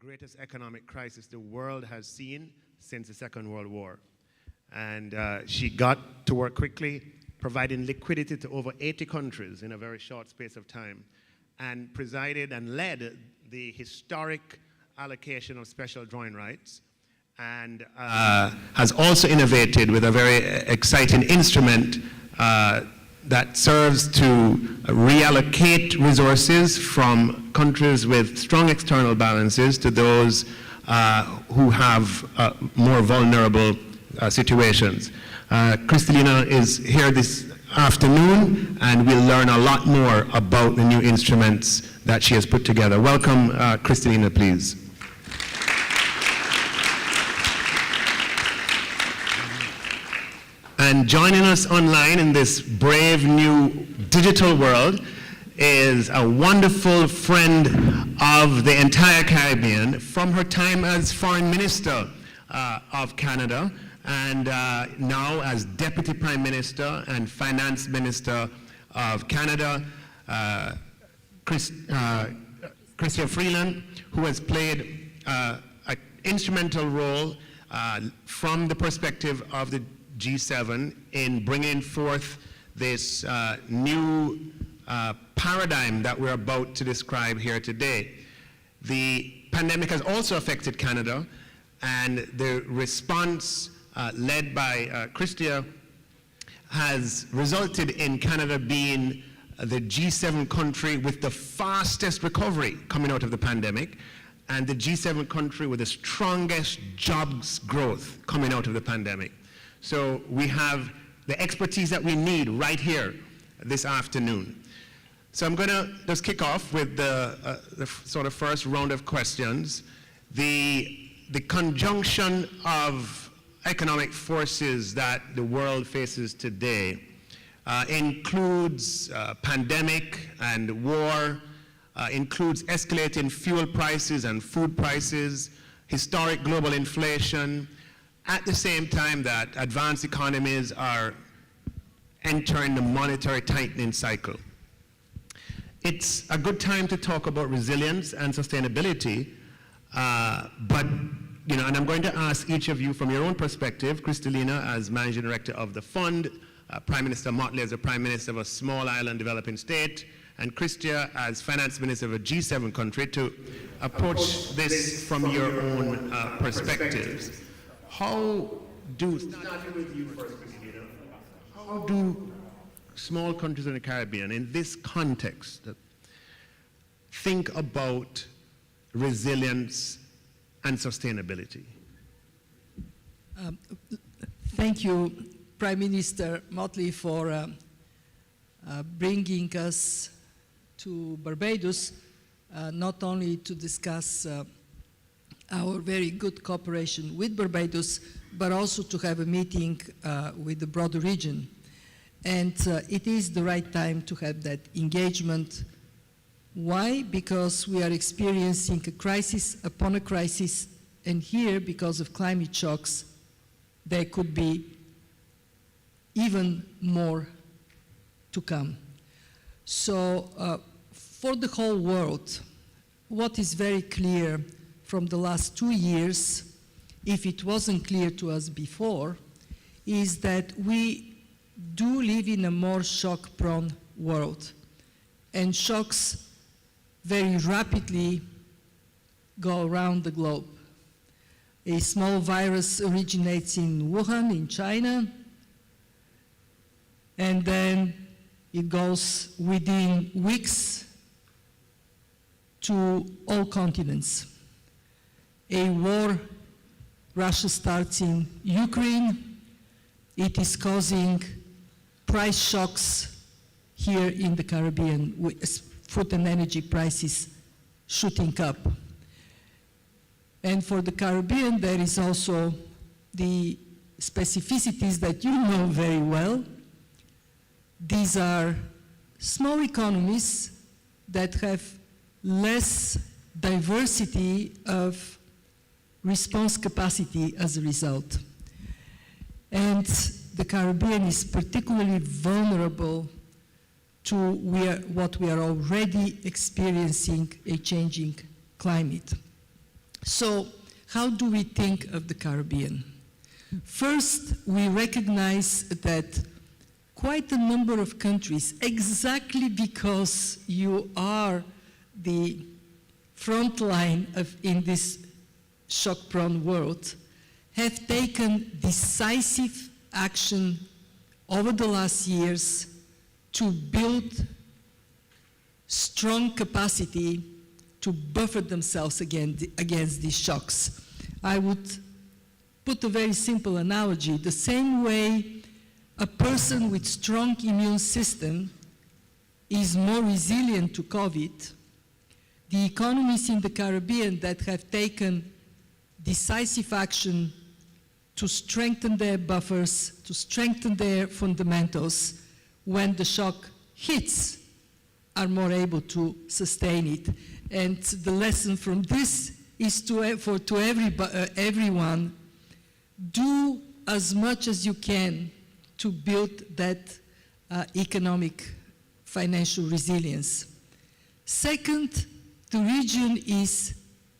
greatest economic crisis the world has seen since the Second World War. And she got to work quickly, providing liquidity to over 80 countries in a very short space of time, and presided and led the historic allocation of special drawing rights, and has also innovated with a very exciting instrument that serves to reallocate resources from countries with strong external balances to those who have more vulnerable situations. Kristalina is here this afternoon, and we'll learn a lot more about the new instruments that she has put together. Welcome, Kristalina, please. And joining us online in this brave new digital world is a wonderful friend of the entire Caribbean from her time as Foreign Minister of Canada, and now as Deputy Prime Minister and Finance Minister of Canada, Chrystia Freeland, who has played an instrumental role from the perspective of the G7 in bringing forth this new paradigm that we're about to describe here today. The pandemic has also affected Canada, and the response led by Chrystia has resulted in Canada being the G7 country with the fastest recovery coming out of the pandemic, and the G7 country with the strongest jobs growth coming out of the pandemic. So we have the expertise that we need right here this afternoon. So I'm going to just kick off with the sort of first round of questions. The conjunction of economic forces that the world faces today includes pandemic and war, includes escalating fuel prices and food prices, historic global inflation, at the same time that advanced economies are entering the monetary tightening cycle. It's a good time to talk about resilience and sustainability, but, you know, and I'm going to ask each of you from your own perspective, Kristalina as Managing Director of the Fund, Prime Minister Motley as the Prime Minister of a small island developing state, and Chrystia as Finance Minister of a G7 country, to approach this from your own perspectives. How do, starting with you first, Kristalina, how do small countries in the Caribbean, in this context, think about resilience and sustainability? Thank you, Prime Minister Motley, for bringing us to Barbados, not only to discuss our very good cooperation with Barbados, but also to have a meeting with the broader region. And it is the right time to have that engagement. Why? Because we are experiencing a crisis upon a crisis, and here, because of climate shocks, there could be even more to come. So for the whole world, what is very clear from the last 2 years, if it wasn't clear to us before, is that we do live in a more shock-prone world. And shocks very rapidly go around the globe. A small virus originates in Wuhan, in China, and then it goes within weeks to all continents. A war, Russia starts in Ukraine. It is causing price shocks here in the Caribbean, with food and energy prices shooting up. And for the Caribbean, there is also the specificities that you know very well. These are small economies that have less diversity of response capacity as a result. And the Caribbean is particularly vulnerable to what we are already experiencing, a changing climate. So how do we think of the Caribbean? First, we recognize that quite a number of countries, exactly because you are the front line in this shock-prone world, have taken decisive action over the last years to build strong capacity to buffer themselves against these shocks. I would put a very simple analogy. The same way a person with strong immune system is more resilient to COVID, the economies in the Caribbean that have taken decisive action to strengthen their buffers, to strengthen their fundamentals, when the shock hits, are more able to sustain it. And the lesson from this is to everyone, do as much as you can to build that economic financial resilience. Second, the region is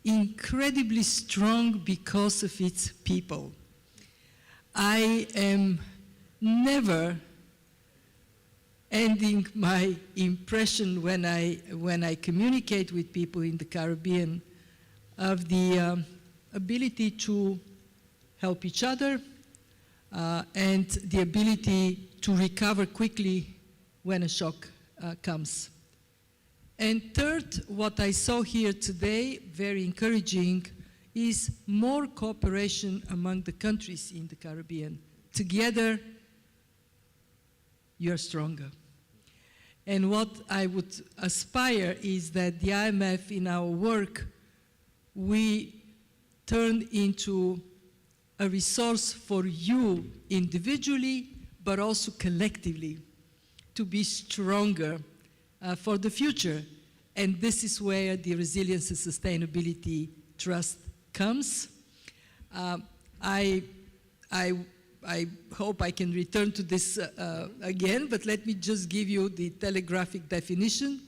incredibly strong because of its people. I am never ending my impression when I communicate with people in the Caribbean of the ability to help each other and the ability to recover quickly when a shock comes. And third, what I saw here today, very encouraging, is more cooperation among the countries in the Caribbean. Together, you're stronger. And what I would aspire is that the IMF, in our work, we turn into a resource for you individually, but also collectively, to be stronger for the future. And this is where the resilience and sustainability trust comes. I hope I can return to this again, but let me just give you the telegraphic definition.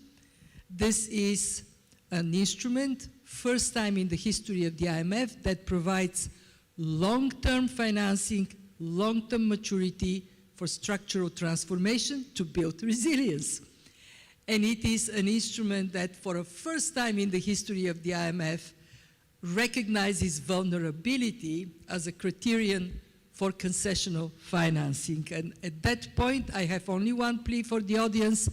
This is an instrument, first time in the history of the IMF, that provides long-term financing, long-term maturity for structural transformation to build resilience. And it is an instrument that, for the first time in the history of the IMF, recognizes vulnerability as a criterion for concessional financing. And at that point, I have only one plea for the audience.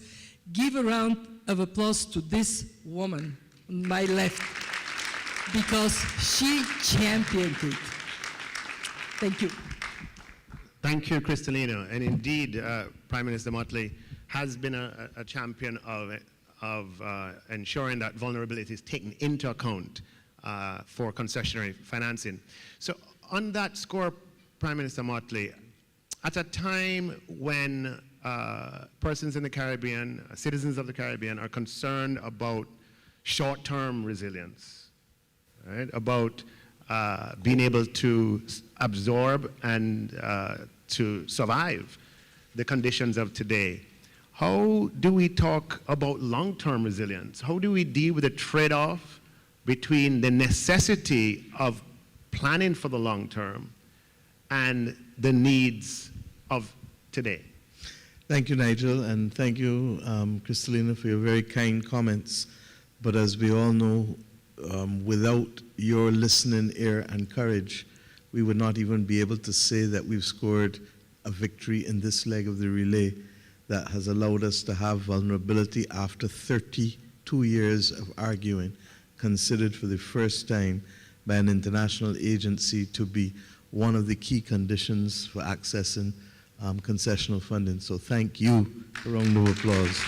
Give a round of applause to this woman on my left, because she championed it. Thank you. Thank you, Kristalina. And indeed, Prime Minister Motley has been a champion of ensuring that vulnerability is taken into account for concessionary financing. So on that score, Prime Minister Motley, at a time when persons in the Caribbean, citizens of the Caribbean, are concerned about short-term resilience, right? About being able to absorb and to survive the conditions of today, how do we talk about long-term resilience? How do we deal with the trade-off between the necessity of planning for the long term and the needs of today? Thank you, Nigel, and thank you, Kristalina, for your very kind comments. But as we all know, without your listening ear and courage, we would not even be able to say that we've scored a victory in this leg of the relay that has allowed us to have vulnerability after 32 years of arguing, considered for the first time by an international agency to be one of the key conditions for accessing concessional funding. So thank you. A round of applause.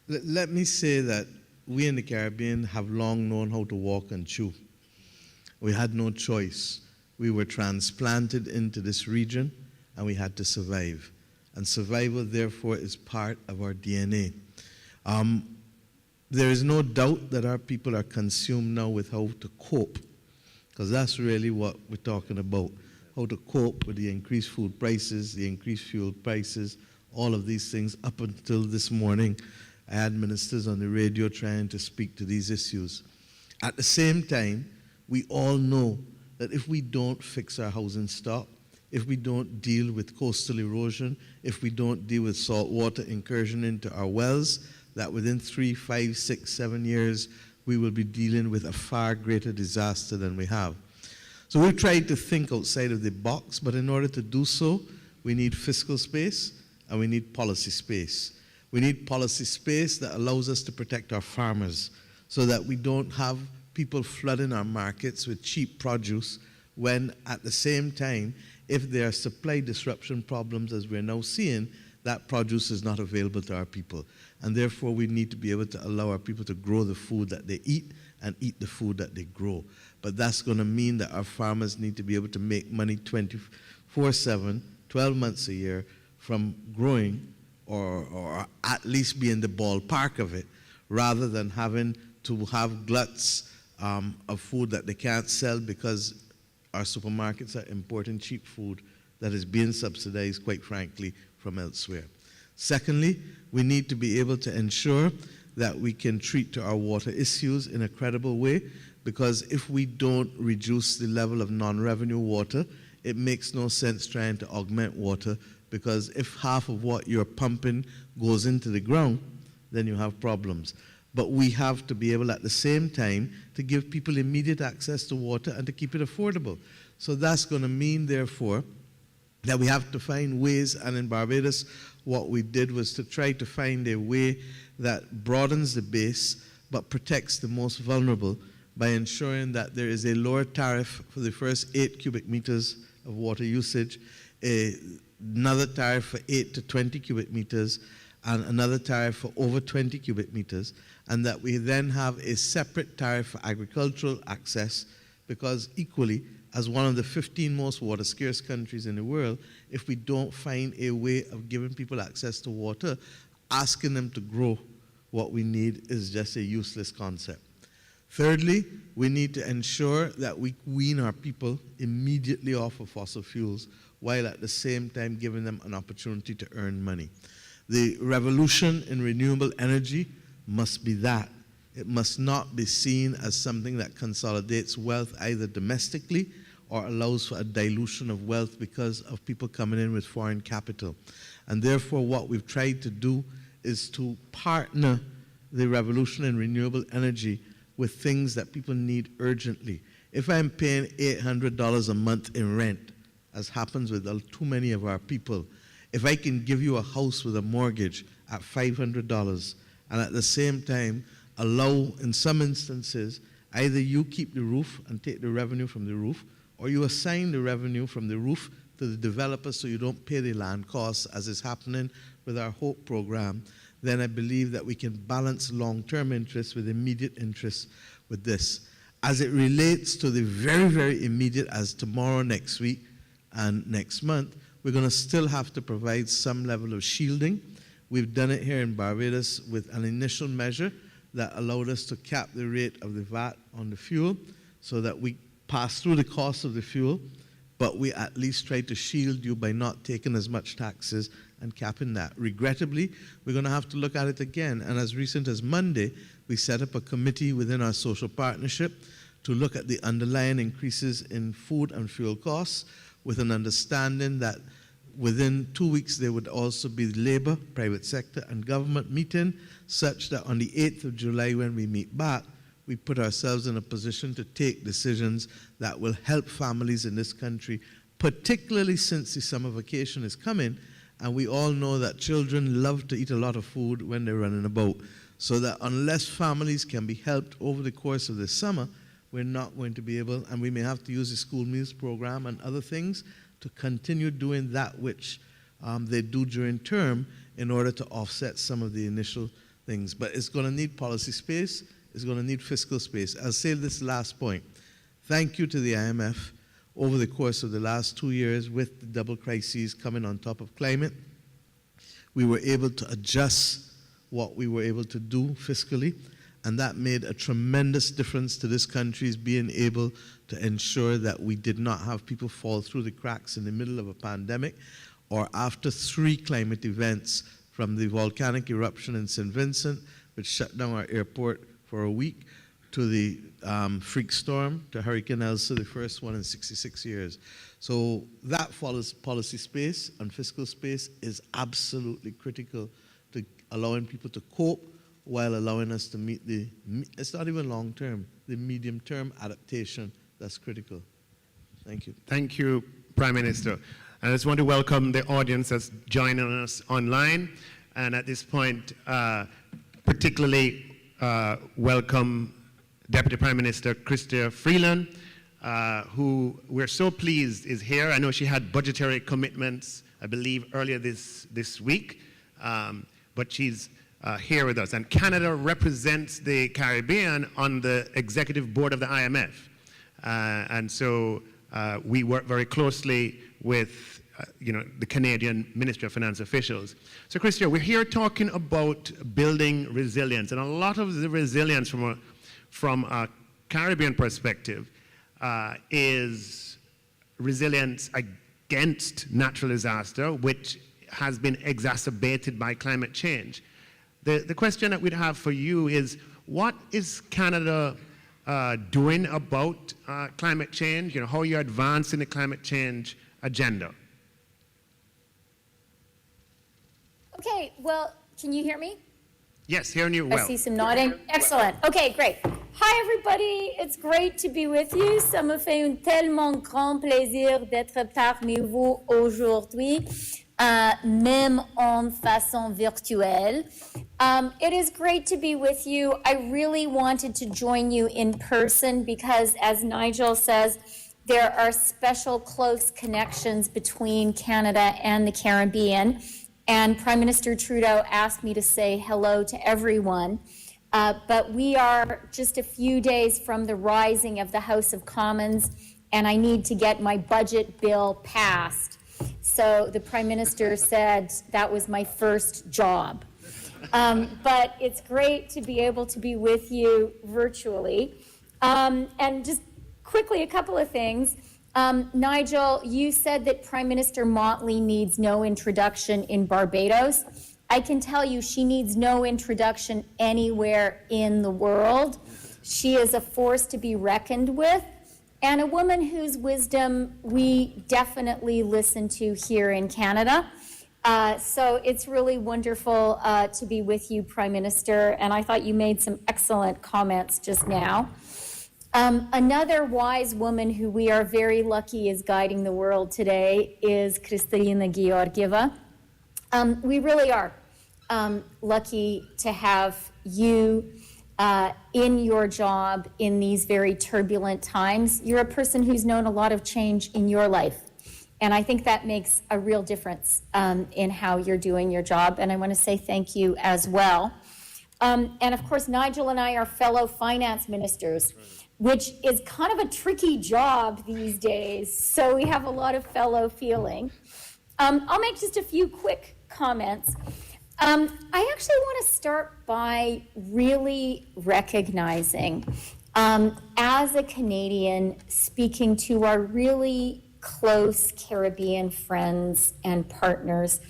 Let me say that we in the Caribbean have long known how to walk and chew. We had no choice. We were transplanted into this region and we had to survive. And survival, therefore, is part of our DNA. There is no doubt that our people are consumed now with how to cope, because that's really what we're talking about, how to cope with the increased food prices, the increased fuel prices, all of these things. Up until this morning, I had ministers on the radio trying to speak to these issues. At the same time, we all know that if we don't fix our housing stock, if we don't deal with coastal erosion, if we don't deal with saltwater incursion into our wells, that within 3, 5, 6, 7 years, we will be dealing with a far greater disaster than we have. So we've tried to think outside of the box, but in order to do so, we need fiscal space and we need policy space. We need policy space that allows us to protect our farmers so that we don't have people flooding our markets with cheap produce when at the same time, if there are supply disruption problems as we're now seeing, that produce is not available to our people. And therefore, we need to be able to allow our people to grow the food that they eat and eat the food that they grow. But that's going to mean that our farmers need to be able to make money 24/7, 12 months a year from growing or at least be in the ballpark of it, rather than having to have gluts of food that they can't sell because our supermarkets are importing cheap food that is being subsidized, quite frankly, from elsewhere. Secondly, we need to be able to ensure that we can treat to our water issues in a credible way, because if we don't reduce the level of non-revenue water, it makes no sense trying to augment water, because if half of what you're pumping goes into the ground, then you have problems. But we have to be able at the same time to give people immediate access to water and to keep it affordable. So that's going to mean, therefore, that we have to find ways, and in Barbados, what we did was to try to find a way that broadens the base but protects the most vulnerable by ensuring that there is a lower tariff for the first 8 cubic meters of water usage, another tariff for 8 to 20 cubic meters, and another tariff for over 20 cubic meters, and that we then have a separate tariff for agricultural access, because equally, as one of the 15 most water scarce countries in the world, if we don't find a way of giving people access to water, asking them to grow what we need is just a useless concept. Thirdly, we need to ensure that we wean our people immediately off of fossil fuels, while at the same time giving them an opportunity to earn money. The revolution in renewable energy must be that. It must not be seen as something that consolidates wealth either domestically or allows for a dilution of wealth because of people coming in with foreign capital. And therefore, what we've tried to do is to partner the revolution in renewable energy with things that people need urgently. If I'm paying $800 a month in rent, as happens with too many of our people, if I can give you a house with a mortgage at $500 and at the same time allow, in some instances, either you keep the roof and take the revenue from the roof, or you assign the revenue from the roof to the developer so you don't pay the land costs, as is happening with our HOPE program, then I believe that we can balance long-term interests with immediate interests with this. As it relates to the very, very immediate, as tomorrow, next week, and next month, we're going to still have to provide some level of shielding. We've done it here in Barbados with an initial measure that allowed us to cap the rate of the VAT on the fuel so that we pass through the cost of the fuel, but we at least try to shield you by not taking as much taxes and capping that. Regrettably, we're going to have to look at it again, and as recent as Monday, we set up a committee within our social partnership to look at the underlying increases in food and fuel costs, with an understanding that within 2 weeks there would also be labor, private sector, and government meeting, such that on the 8th of July when we meet back, we put ourselves in a position to take decisions that will help families in this country, particularly since the summer vacation is coming, and we all know that children love to eat a lot of food when they're running about. So that unless families can be helped over the course of the summer, we're not going to be able, and we may have to use the school meals program and other things to continue doing that which they do during term in order to offset some of the initial things. But it's going to need policy space, it's going to need fiscal space. I'll say this last point. Thank you to the IMF. Over the course of the last 2 years, with the double crises coming on top of climate, we were able to adjust what we were able to do fiscally, and that made a tremendous difference to this country's being able to ensure that we did not have people fall through the cracks in the middle of a pandemic or after 3 climate events from the volcanic eruption in St. Vincent, which shut down our airport for a week, to the freak storm, to Hurricane Elsa, the first one in 66 years. So that policy space and fiscal space is absolutely critical to allowing people to cope while allowing us to meet it's not even long term, the medium term adaptation that's critical. Thank you. Thank you, Prime Minister. I just want to welcome the audience that's joining us online. And at this point, particularly welcome Deputy Prime Minister Chrystia Freeland, who we're so pleased is here. I know she had budgetary commitments, I believe, earlier this week, but she's here with us. And Canada represents the Caribbean on the executive board of the IMF. And so we work very closely with the Canadian Ministry of Finance officials. So Chrystia, we're here talking about building resilience, and a lot of the resilience from a Caribbean perspective is resilience against natural disaster, which has been exacerbated by climate change. The question that we'd have for you is, what is Canada doing about climate change? How are you advancing the climate change agenda? Okay, well, can you hear me? Yes, hearing you well. I see some nodding. Excellent. Okay, great. Hi, everybody. It's great to be with you. Ça me fait un tellement grand plaisir d'être parmi vous aujourd'hui, même en façon virtuelle. It is great to be with you. I really wanted to join you in person because, as Nigel says, there are special close connections between Canada and the Caribbean. And Prime Minister Trudeau asked me to say hello to everyone. But we are just a few days from the rising of the House of Commons, and I need to get my budget bill passed. So the Prime Minister said that was my first job. But it's great to be able to be with you virtually. And just quickly, a couple of things. Nigel, you said that Prime Minister Motley needs no introduction in Barbados. I can tell you she needs no introduction anywhere in the world. She is a force to be reckoned with, and a woman whose wisdom we definitely listen to here in Canada. So it's really wonderful to be with you, Prime Minister, and I thought you made some excellent comments just now. Another wise woman who we are very lucky is guiding the world today is Kristalina Georgieva. We really are lucky to have you in your job in these very turbulent times. You're a person who's known a lot of change in your life, and I think that makes a real difference in how you're doing your job, and I want to say thank you as well. And of course, Nigel and I are fellow finance ministers, which is kind of a tricky job these days, so we have a lot of fellow feeling. I'll make just a few quick comments. I actually want to start by really recognizing, as a Canadian speaking to our really close Caribbean friends and partners,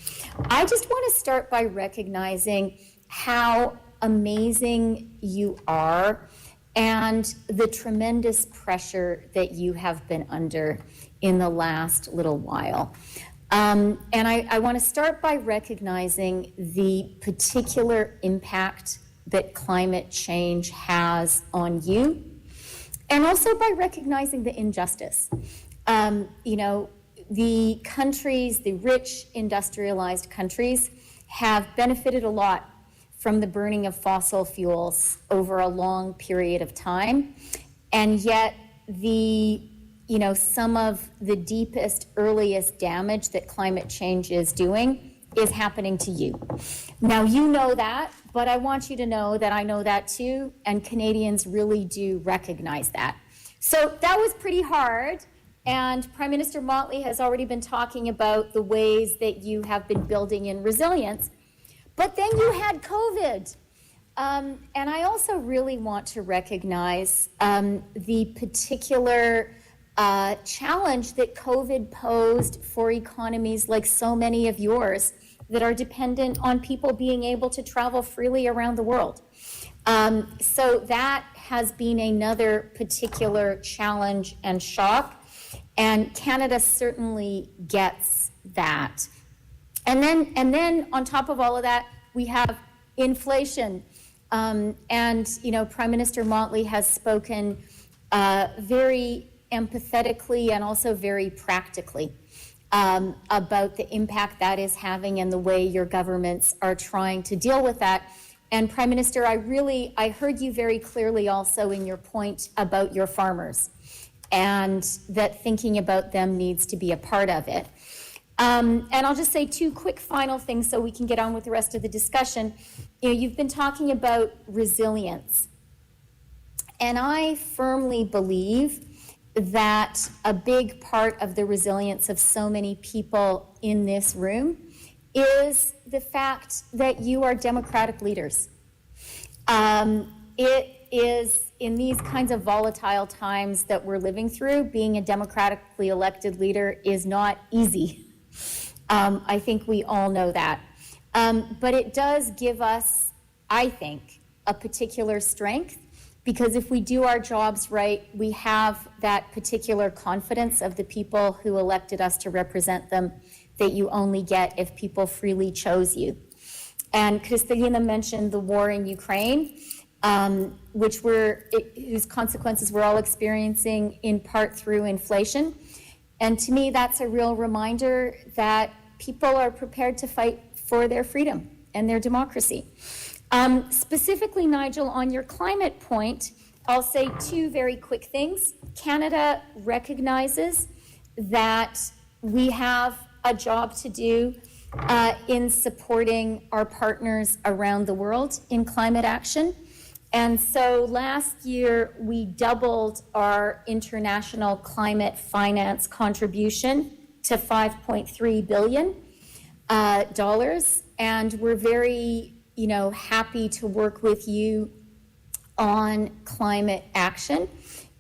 I just want to start by recognizing how amazing you are and the tremendous pressure that you have been under in the last little while. And I want to start by recognizing the particular impact that climate change has on you, and also by recognizing the injustice. The countries, the rich industrialized countries, have benefited a lot from the burning of fossil fuels over a long period of time, and yet some of the deepest, earliest damage that climate change is doing is happening to you. Now, you know that, but I want you to know that I know that too, and Canadians really do recognize that. So that was pretty hard, and Prime Minister Motley has already been talking about the ways that you have been building in resilience. But then you had COVID. And I also really want to recognize the particular challenge that COVID posed for economies like so many of yours that are dependent on people being able to travel freely around the world. So that has been another particular challenge and shock, and Canada certainly gets that. And then on top of all of that, we have inflation. And, you know, Prime Minister Motley has spoken very empathetically and also very practically about the impact that is having and the way your governments are trying to deal with that. And Prime Minister, I heard you very clearly also in your point about your farmers, and that thinking about them needs to be a part of it. And I'll just say two quick final things so we can get on with the rest of the discussion. You know, you've been talking about resilience. And I firmly believe that a big part of the resilience of so many people in this room is the fact that you are democratic leaders. It is, in these kinds of volatile times that we're living through, being a democratically elected leader is not easy. I think we all know that. But it does give us, I think, a particular strength, because if we do our jobs right, we have that particular confidence of the people who elected us to represent them that you only get if people freely chose you. And Kristalina mentioned the war in Ukraine, whose consequences we're all experiencing in part through inflation. And to me, that's a real reminder that people are prepared to fight for their freedom and their democracy. Specifically, Nigel, on your climate point, I'll say two very quick things. Canada recognizes that we have a job to do in supporting our partners around the world in climate action. And so last year, we doubled our international climate finance contribution to $5.3 billion. And we're very, happy to work with you on climate action.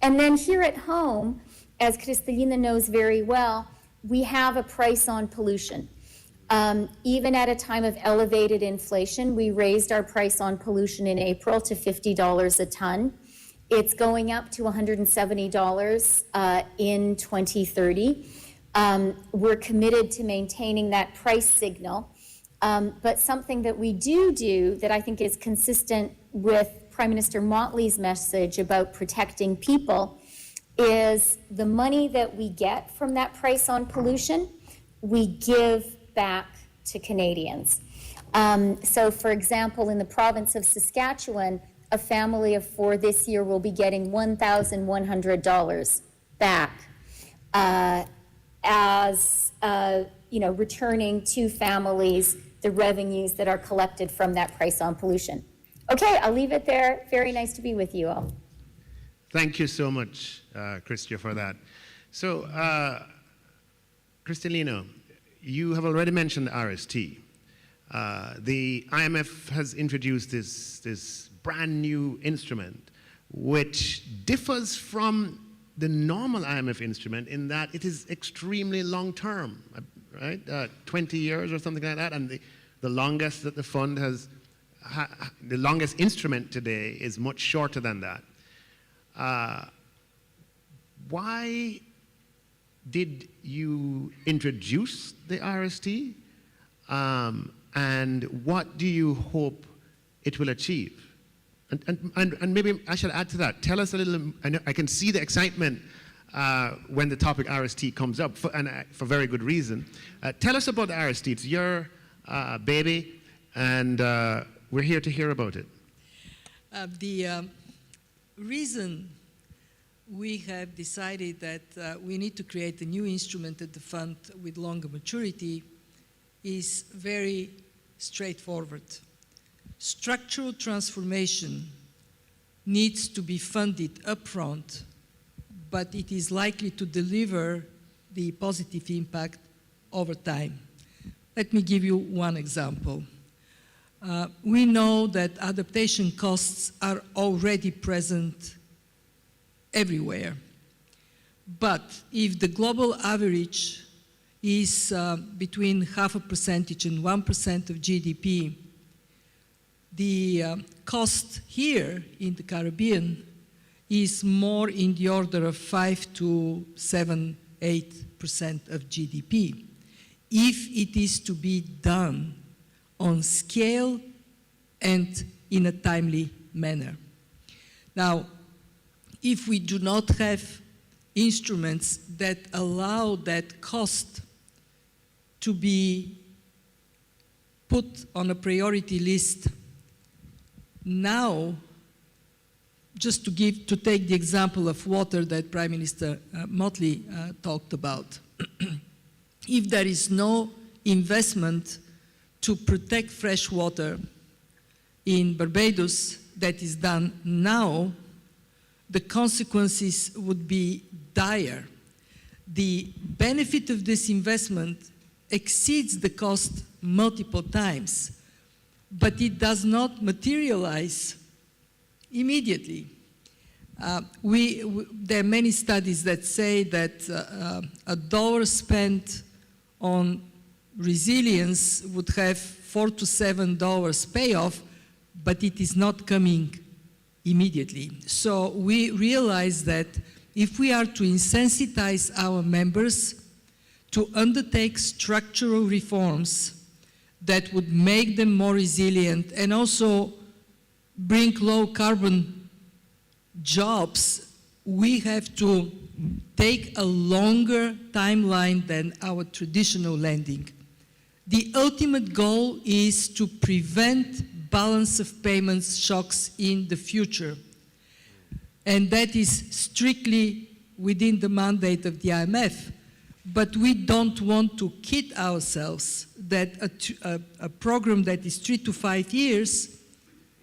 And then here at home, as Kristalina knows very well, we have a price on pollution. Even at a time of elevated inflation, we raised our price on pollution in April to $50 a ton. It's going up to $170 in 2030. We're committed to maintaining that price signal. But something that we do that I think is consistent with Prime Minister Motley's message about protecting people is the money that we get from that price on pollution, we give back to Canadians. So for example, in the province of Saskatchewan, a family of 4 this year will be getting $1,100 back as returning to families the revenues that are collected from that price on pollution. Okay, I'll leave it there. Very nice to be with you all. Thank you so much, Chrystia, for that. So, Kristalina, you have already mentioned RST. The IMF has introduced this brand new instrument, which differs from the normal IMF instrument in that it is extremely long-term, right? 20 years or something like that, and the longest that the fund has, the longest instrument today is much shorter than that. Why did you introduce the RST, and what do you hope it will achieve? And maybe I should add to that. Tell us a little. I can see the excitement when the topic RST comes up, for very good reason. Tell us about the RST. It's your baby, and we're here to hear about it. The reason we have decided that we need to create a new instrument at the fund with longer maturity is very straightforward. Structural transformation needs to be funded upfront, but it is likely to deliver the positive impact over time. Let me give you one example. We know that adaptation costs are already present everywhere. But if the global average is between 0.5% and 1% of GDP. The cost here in the Caribbean is more in the order of 5 to 7, 8% of GDP, if it is to be done on scale and in a timely manner. Now, if we do not have instruments that allow that cost to be put on a priority list now, just to take the example of water that Prime Minister Motley talked about. If there is no investment to protect fresh water in Barbados that is done now, the consequences would be dire. The benefit of this investment exceeds the cost multiple times, but it does not materialize immediately. There are many studies that say that $1 spent on resilience would have $4 to $7 payoff, but it is not coming immediately. So we realize that if we are to insensitize our members to undertake structural reforms that would make them more resilient and also bring low carbon jobs, we have to take a longer timeline than our traditional lending. The ultimate goal is to prevent balance of payments shocks in the future. And that is strictly within the mandate of the IMF. But we don't want to kid ourselves that a program that is 3 to 5 years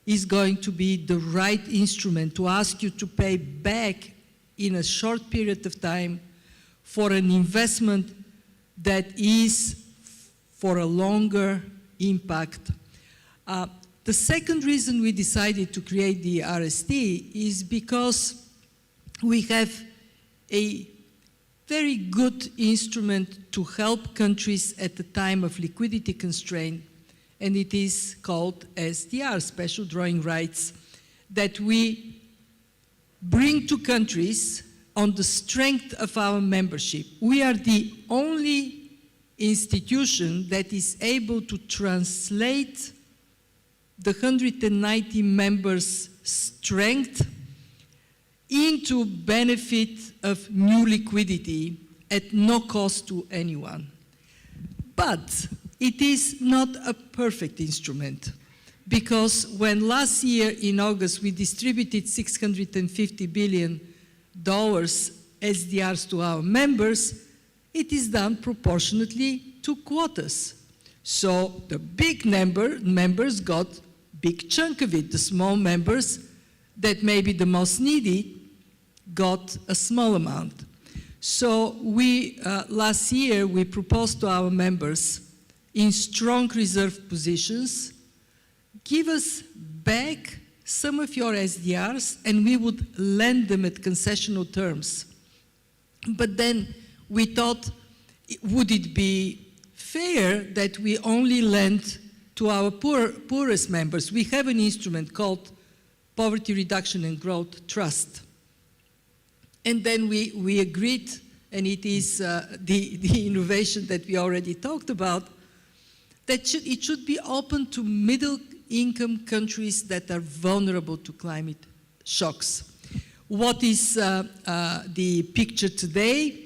is going to be the right instrument to ask you to pay back in a short period of time for an investment that is for a longer impact. The second reason we decided to create the RST is because we have a very good instrument to help countries at the time of liquidity constraint, and it is called SDR, Special Drawing Rights, that we bring to countries on the strength of our membership. We are the only institution that is able to translate the 190 members' strength into benefit of new liquidity at no cost to anyone. But it is not a perfect instrument, because when last year in August we distributed $650 billion SDRs to our members, it is done proportionately to quotas. So the big members got a big chunk of it. The small members that may be the most needy got a small amount. So last year we proposed to our members in strong reserve positions, give us back some of your SDRs and we would lend them at concessional terms. But then we thought, would it be fair that we only lend to our poorest members? We have an instrument called Poverty Reduction and Growth Trust. And then we agreed, and it is the innovation that we already talked about, that it should be open to middle-income countries that are vulnerable to climate shocks. What is the picture today?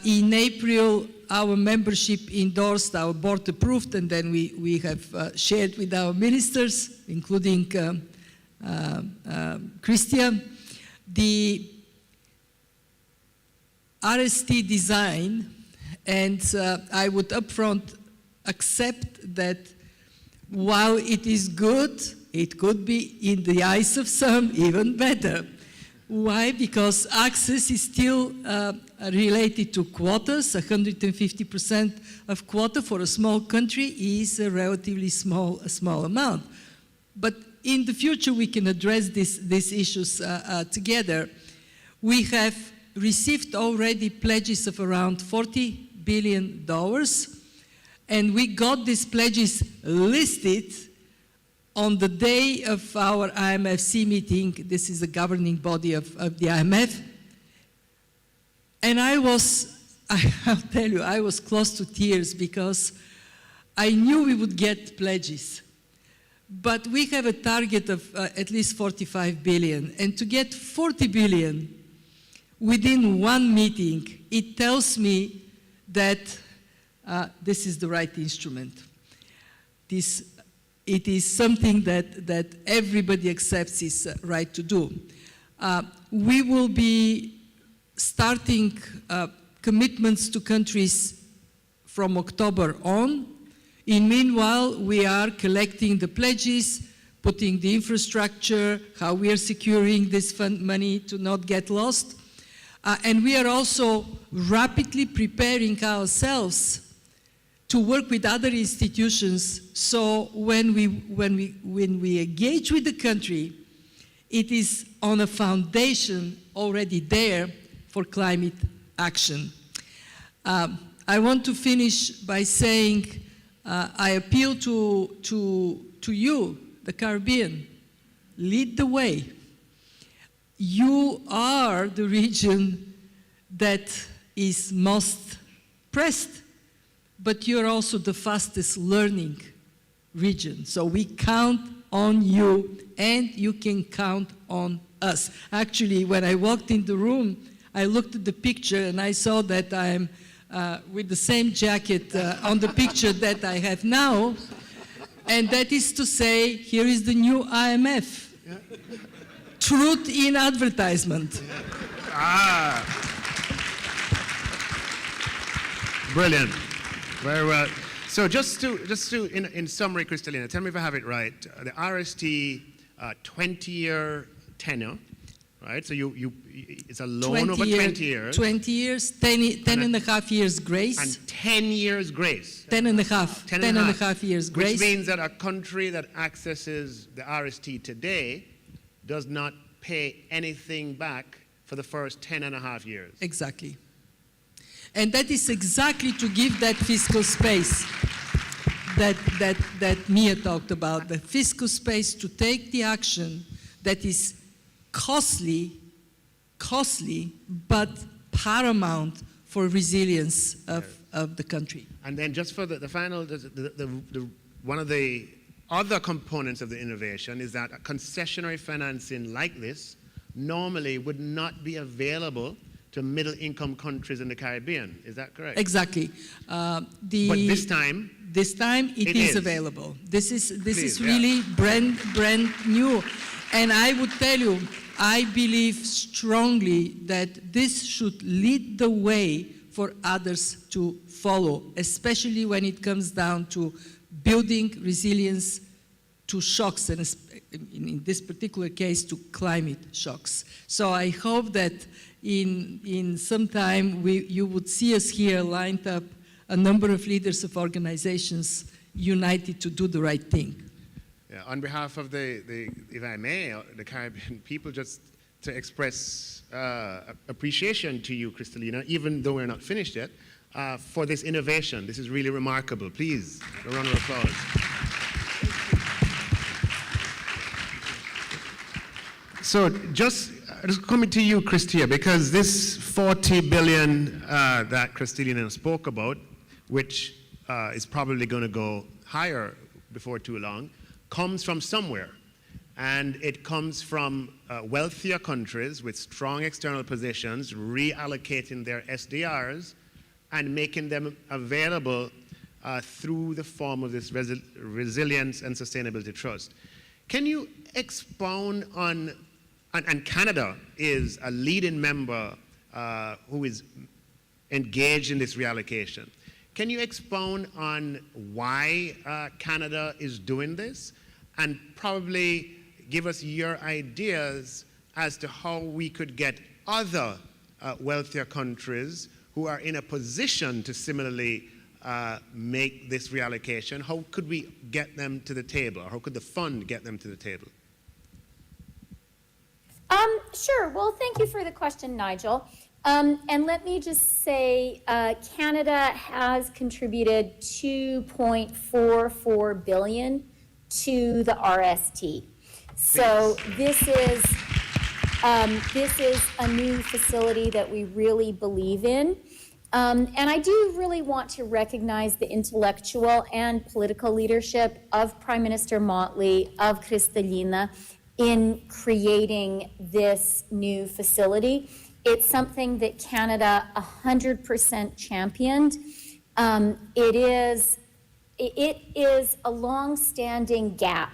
In April, our membership endorsed, our board approved, and then we have shared with our ministers, including Christian, the RST design, and I would upfront accept that while it is good, it could be, in the eyes of some, even better. Why? Because access is still related to quotas. 150% of quota for a small country is a relatively small amount. But in the future, we can address these issues together. We have received already pledges of around $40 billion. And we got these pledges listed on the day of our IMFC meeting. This is the governing body of the IMF. And I'll tell you, I was close to tears because I knew we would get pledges. But we have a target of at least 45 billion. And to get 40 billion within one meeting, it tells me that this is the right instrument. It is something that everybody accepts is right to do. We will be starting commitments to countries from October on. In meanwhile, we are collecting the pledges, putting the infrastructure, how we are securing this fund money to not get lost. And we are also rapidly preparing ourselves to work with other institutions, so when we engage with the country, it is on a foundation already there for climate action. I want to finish by saying I appeal to you, the Caribbean, lead the way. You are the region that is most pressed, but you're also the fastest learning region. So we count on you, and you can count on us. Actually, when I walked in the room, I looked at the picture and I saw that I'm with the same jacket on the picture that I have now. And that is to say, here is the new IMF. Yeah. Truth in advertisement. Ah. Brilliant. Very well. So just to in summary, Kristalina, tell me if I have it right. The RST 20-year tenure, right? So it's a loan over 20 years. 20 years, 10 and a half years grace. And 10 years grace. 10 and a half years grace. Which means that a country that accesses the RST today does not pay anything back for the first 10 and a half years. Exactly. And that is exactly to give that fiscal space that Mia talked about, the fiscal space to take the action that is costly, but paramount for resilience of the country. And then just for the final, one of the other components of the innovation is that a concessionary financing like this normally would not be available to middle-income countries in the Caribbean. Is that correct? Exactly. But this time it is available. This is really brand new. And I would tell you, I believe strongly that this should lead the way for others to follow, especially when it comes down to building resilience to shocks, and in this particular case, to climate shocks. So I hope that in some time you would see us here lined up, a number of leaders of organizations united to do the right thing. Yeah, on behalf of if I may, the Caribbean people, just to express appreciation to you, Kristalina, even though we're not finished yet, for this innovation. This is really remarkable. Please, a round of applause. So just coming to you, Christia, because this 40 billion that Kristalina spoke about, which is probably going to go higher before too long, comes from somewhere. And it comes from wealthier countries with strong external positions reallocating their SDRs and making them available through the form of this resilience and sustainability trust. Can you expound on, and Canada is a leading member who is engaged in this reallocation. Can you expound on why Canada is doing this, and probably give us your ideas as to how we could get other wealthier countries who are in a position to similarly make this reallocation? How could we get them to the table? Or how could the fund get them to the table? Sure. Well, thank you for the question, Nigel. And let me just say, Canada has contributed $2.44 billion to the RST. So this is a new facility that we really believe in. And I do really want to recognize the intellectual and political leadership of Prime Minister Motley, of Kristalina, in creating this new facility. It's something that Canada 100% championed. It is a long-standing gap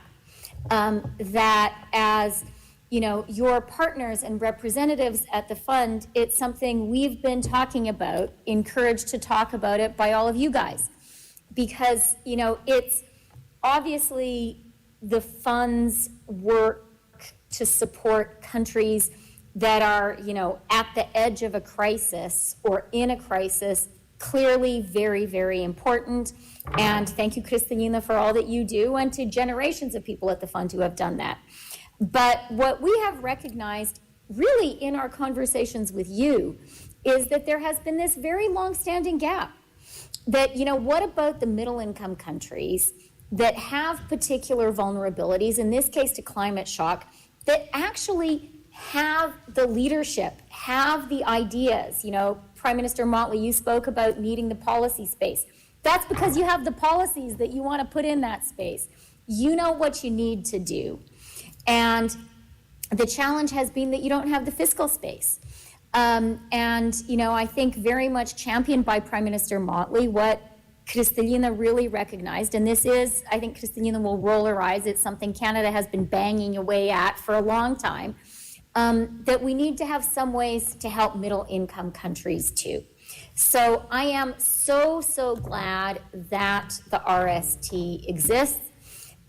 that, as you know, your partners and representatives at the fund, it's something we've been talking about, encouraged to talk about it by all of you guys, because you know it's obviously the fund's work to support countries that are, you know, at the edge of a crisis or in a crisis, clearly very, very important. And thank you, Kristalina, for all that you do, and to generations of people at the fund who have done that. But what we have recognized really in our conversations with you is that there has been this very long-standing gap. That, you know, what about the middle-income countries that have particular vulnerabilities, in this case to climate shock, that actually have the leadership, have the ideas? You know, Prime Minister Motley, you spoke about needing the policy space. That's because you have the policies that you want to put in that space. You know what you need to do. And the challenge has been that you don't have the fiscal space. And, you know, I think very much championed by Prime Minister Motley, what Kristalina really recognized, and this is, I think Kristalina will roll her eyes, it's something Canada has been banging away at for a long time, that we need to have some ways to help middle-income countries too. So I am so, so glad that the RST exists.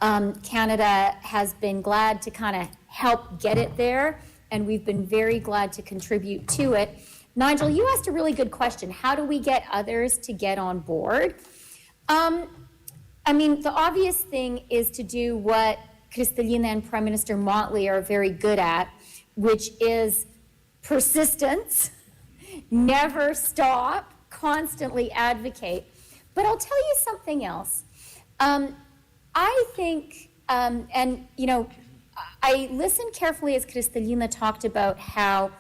Canada has been glad to kind of help get it there, and we've been very glad to contribute to it. Nigel, you asked a really good question. How do we get others to get on board? I mean, the obvious thing is to do what Kristalina and Prime Minister Motley are very good at, which is persistence, never stop, constantly advocate. But I'll tell you something else. I think, and you know, I listened carefully as Kristalina talked about how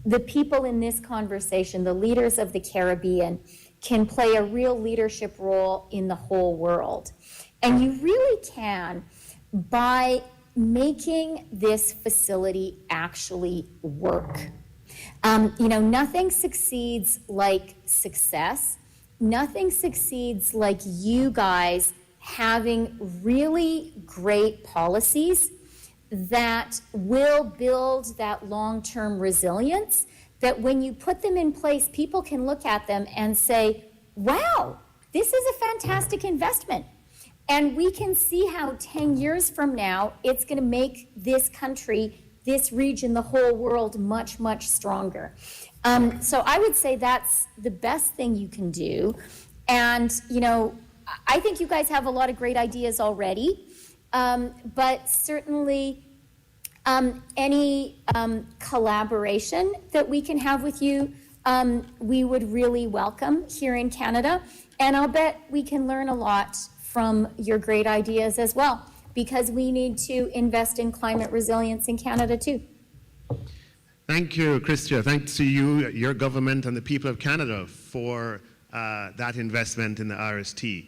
the people in this conversation, the leaders of the Caribbean, can play a real leadership role in the whole world. And you really can by making this facility actually work. You know, nothing succeeds like success. Nothing succeeds like you guys having really great policies that will build that long-term resilience, that when you put them in place, people can look at them and say, wow, this is a fantastic investment. And we can see how 10 years from now, it's going to make this country, this region, the whole world much, much stronger. So I would say that's the best thing you can do. And, you know, I think you guys have a lot of great ideas already, but certainly any collaboration that we can have with you, we would really welcome here in Canada. And I'll bet we can learn a lot from your great ideas as well, because we need to invest in climate resilience in Canada too. Thank you, Christia. Thanks to you, your government, and the people of Canada for that investment in the RST.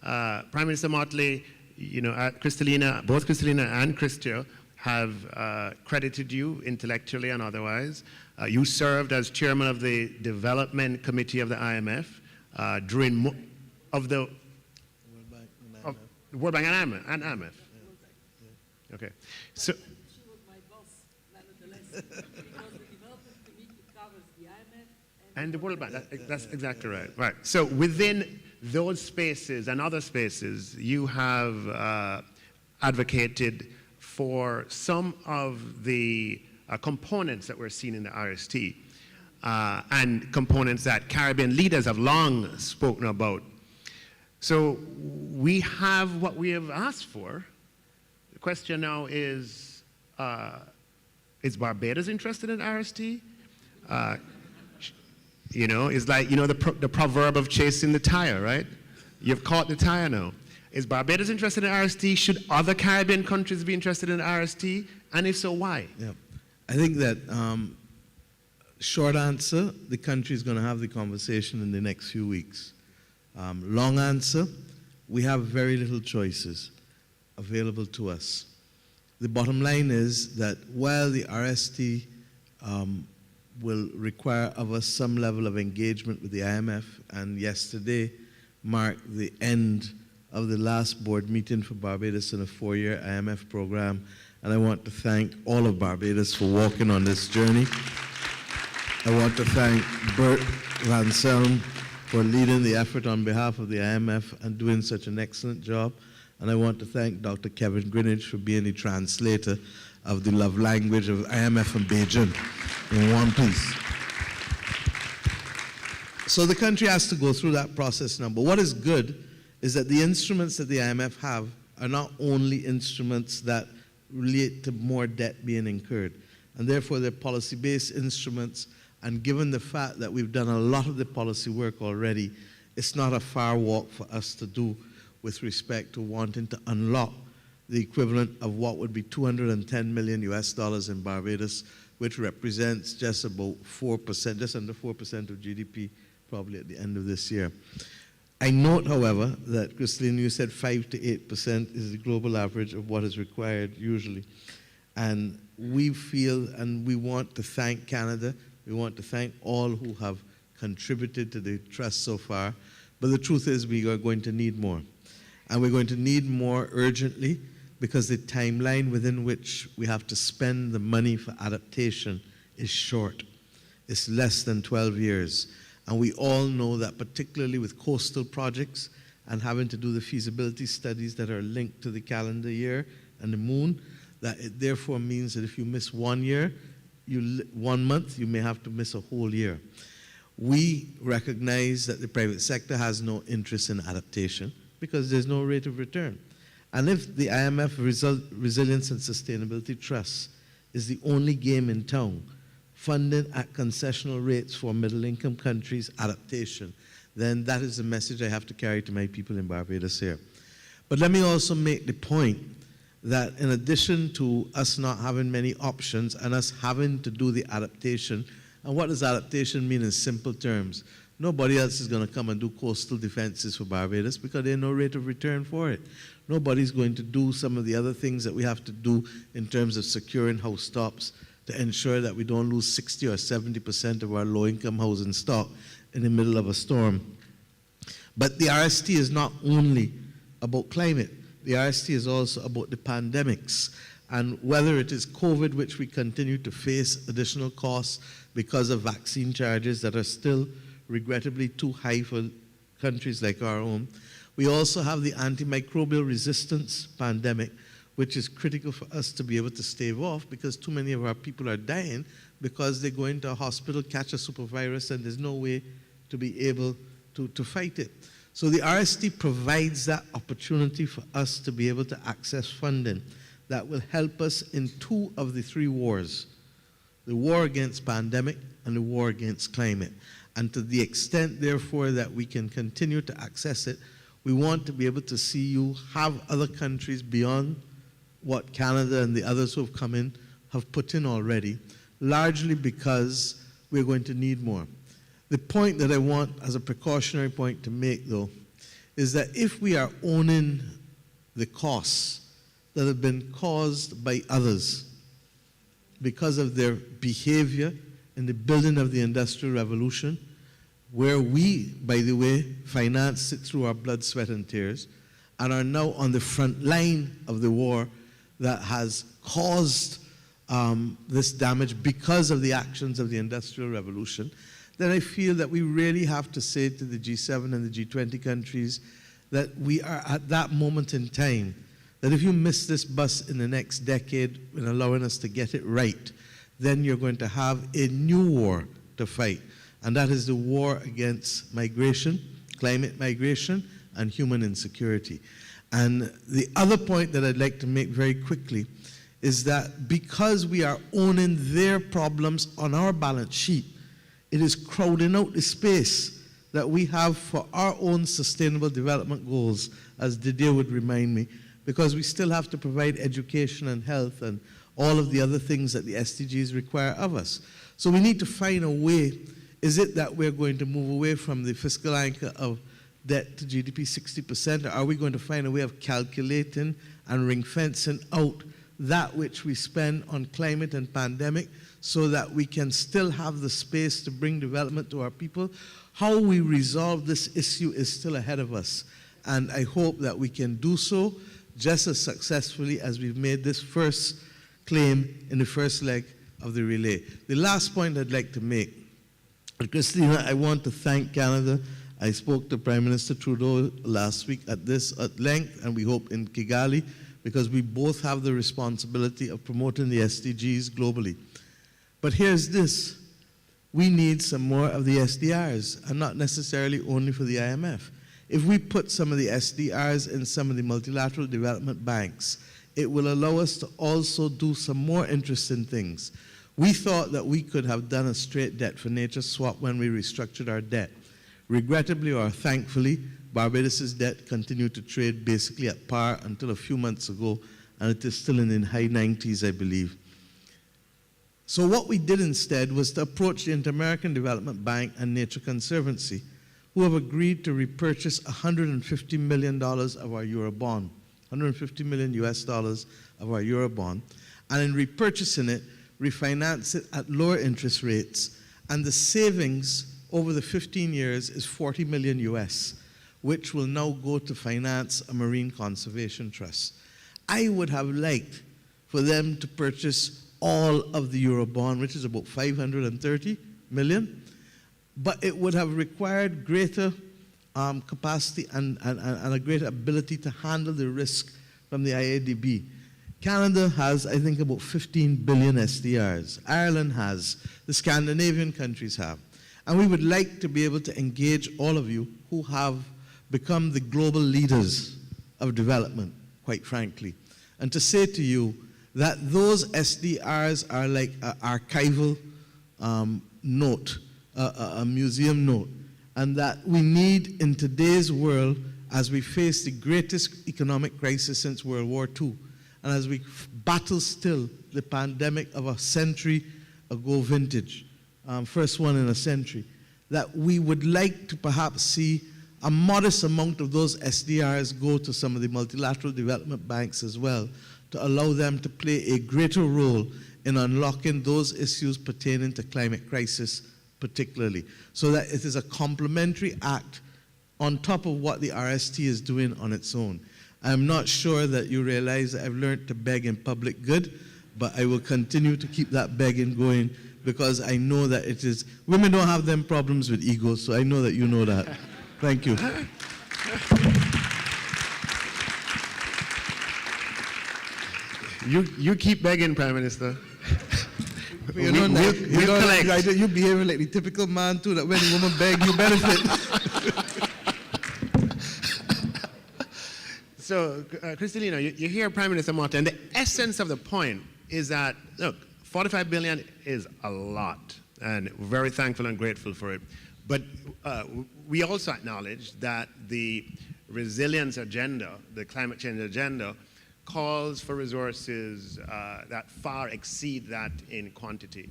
Prime Minister Motley, you know, Kristalina, both Kristalina and Christia have credited you intellectually and otherwise. You served as chairman of the Development Committee of the IMF during the World Bank and IMF. Okay, so. She was my boss, nonetheless, because the Development Committee covers the IMF and the World Bank. That's exactly right. Right. So within those spaces and other spaces, you have advocated for some of the components that we're seeing in the RST and components that Caribbean leaders have long spoken about. So we have what we have asked for. The question now is Barbados interested in RST? You know, it's like, you know, the proverb of chasing the tire, right? You've caught the tire now. Is Barbados interested in RST? Should other Caribbean countries be interested in RST? And if so, why? Yeah. I think that, short answer, the country is going to have the conversation in the next few weeks. Long answer, we have very little choices available to us. The bottom line is that while the RST will require of us some level of engagement with the IMF, and yesterday marked the end of the last board meeting for Barbados in a 4-year IMF program, and I want to thank all of Barbados for walking on this journey. I want to thank Bert Van Selm for leading the effort on behalf of the IMF and doing such an excellent job. And I want to thank Dr. Kevin Greenidge for being the translator of the love language of IMF and Beijing in one piece. So the country has to go through that process now. But what is good is that the instruments that the IMF have are not only instruments that relate to more debt being incurred, and therefore they're policy-based instruments. And given the fact that we've done a lot of the policy work already, it's not a far walk for us to do with respect to wanting to unlock the equivalent of what would be $210 million in Barbados, which represents just about 4%, just under 4% of GDP, probably at the end of this year. I note, however, that Christine, you said 5 to 8% is the global average of what is required usually. And we feel, and we want to thank Canada, we want to thank all who have contributed to the trust so far, but the truth is we are going to need more. And we're going to need more urgently because the timeline within which we have to spend the money for adaptation is short. It's less than 12 years. And we all know that particularly with coastal projects and having to do the feasibility studies that are linked to the calendar year and the moon, that it therefore means that if you miss 1 year, 1 month, you may have to miss a whole year. We recognize that the private sector has no interest in adaptation because there's no rate of return. And if the IMF Resilience and Sustainability Trust is the only game in town, funding at concessional rates for middle-income countries' adaptation, then that is the message I have to carry to my people in Barbados here. But let me also make the point that in addition to us not having many options and us having to do the adaptation, and what does adaptation mean in simple terms? Nobody else is going to come and do coastal defenses for Barbados because there's no rate of return for it. Nobody's going to do some of the other things that we have to do in terms of securing house tops to ensure that we don't lose 60 or 70% of our low-income housing stock in the middle of a storm. But the RST is not only about climate. The RST is also about the pandemics. And whether it is COVID, which we continue to face additional costs because of vaccine charges that are still regrettably too high for countries like our own. We also have the antimicrobial resistance pandemic, which is critical for us to be able to stave off because too many of our people are dying because they go into a hospital, catch a supervirus, and there's no way to be able to fight it. So the RST provides that opportunity for us to be able to access funding that will help us in 2 of the 3 wars, the war against pandemic and the war against climate. And to the extent, therefore, that we can continue to access it, we want to be able to see you have other countries beyond what Canada and the others who have come in have put in already, largely because we're going to need more. The point that I want as a precautionary point to make, though, is that if we are owning the costs that have been caused by others because of their behavior in the building of the Industrial Revolution, where we, by the way, financed it through our blood, sweat, and tears, and are now on the front line of the war that has caused this damage because of the actions of the Industrial Revolution, then I feel that we really have to say to the G7 and the G20 countries that we are at that moment in time, that if you miss this bus in the next decade in allowing us to get it right, then you're going to have a new war to fight. And that is the war against migration, climate migration, and human insecurity. And the other point that I'd like to make very quickly is that because we are owning their problems on our balance sheet, it is crowding out the space that we have for our own sustainable development goals, as Didier would remind me, because we still have to provide education and health and all of the other things that the SDGs require of us. So we need to find a way. Is it that we're going to move away from the fiscal anchor of debt to GDP 60%, or are we going to find a way of calculating and ring-fencing out that which we spend on climate and pandemic so that we can still have the space to bring development to our people? How we resolve this issue is still ahead of us, and I hope that we can do so just as successfully as we've made this first claim in the first leg of the relay. The last point I'd like to make, Christina, I want to thank Canada. I spoke to Prime Minister Trudeau last week at length, and we hope in Kigali, because we both have the responsibility of promoting the SDGs globally. But here's this. We need some more of the SDRs, and not necessarily only for the IMF. If we put some of the SDRs in some of the multilateral development banks, it will allow us to also do some more interesting things. We thought that we could have done a straight debt for nature swap when we restructured our debt. Regrettably or thankfully, Barbados' debt continued to trade basically at par until a few months ago, and it is still in the high 90s, I believe. So what we did instead was to approach the Inter-American Development Bank and Nature Conservancy, who have agreed to repurchase $150 million of our Euro bond, $150 million US dollars of our Euro bond, and in repurchasing it, refinance it at lower interest rates, and the savings over the 15 years is 40 million US, which will now go to finance a marine conservation trust. I would have liked for them to purchase all of the Euro bond, which is about 530 million, but it would have required greater capacity and a greater ability to handle the risk from the IADB. Canada has, I think, about 15 billion SDRs. Ireland has. The Scandinavian countries have. And we would like to be able to engage all of you who have become the global leaders of development, quite frankly, and to say to you that those SDRs are like an archival note, a museum note, and that we need in today's world, as we face the greatest economic crisis since World War II, and as we battle still the pandemic of a century ago vintage, first one in a century, that we would like to perhaps see a modest amount of those SDRs go to some of the multilateral development banks as well, to allow them to play a greater role in unlocking those issues pertaining to climate crisis particularly, so that it is a complementary act on top of what the RST is doing on its own. I'm not sure that you realize that I've learned to beg in public good, but I will continue to keep that begging going, because I know that it is, women don't have them problems with ego, so I know that you know that. Thank you. You keep begging, Prime Minister. You behave like the typical man too, that when a woman beg, you benefit. So, Kristalina, you hear Prime Minister Martin, and the essence of the point is that, look, 45 billion is a lot, and we're very thankful and grateful for it. But we also acknowledge that the resilience agenda, the climate change agenda, calls for resources that far exceed that in quantity.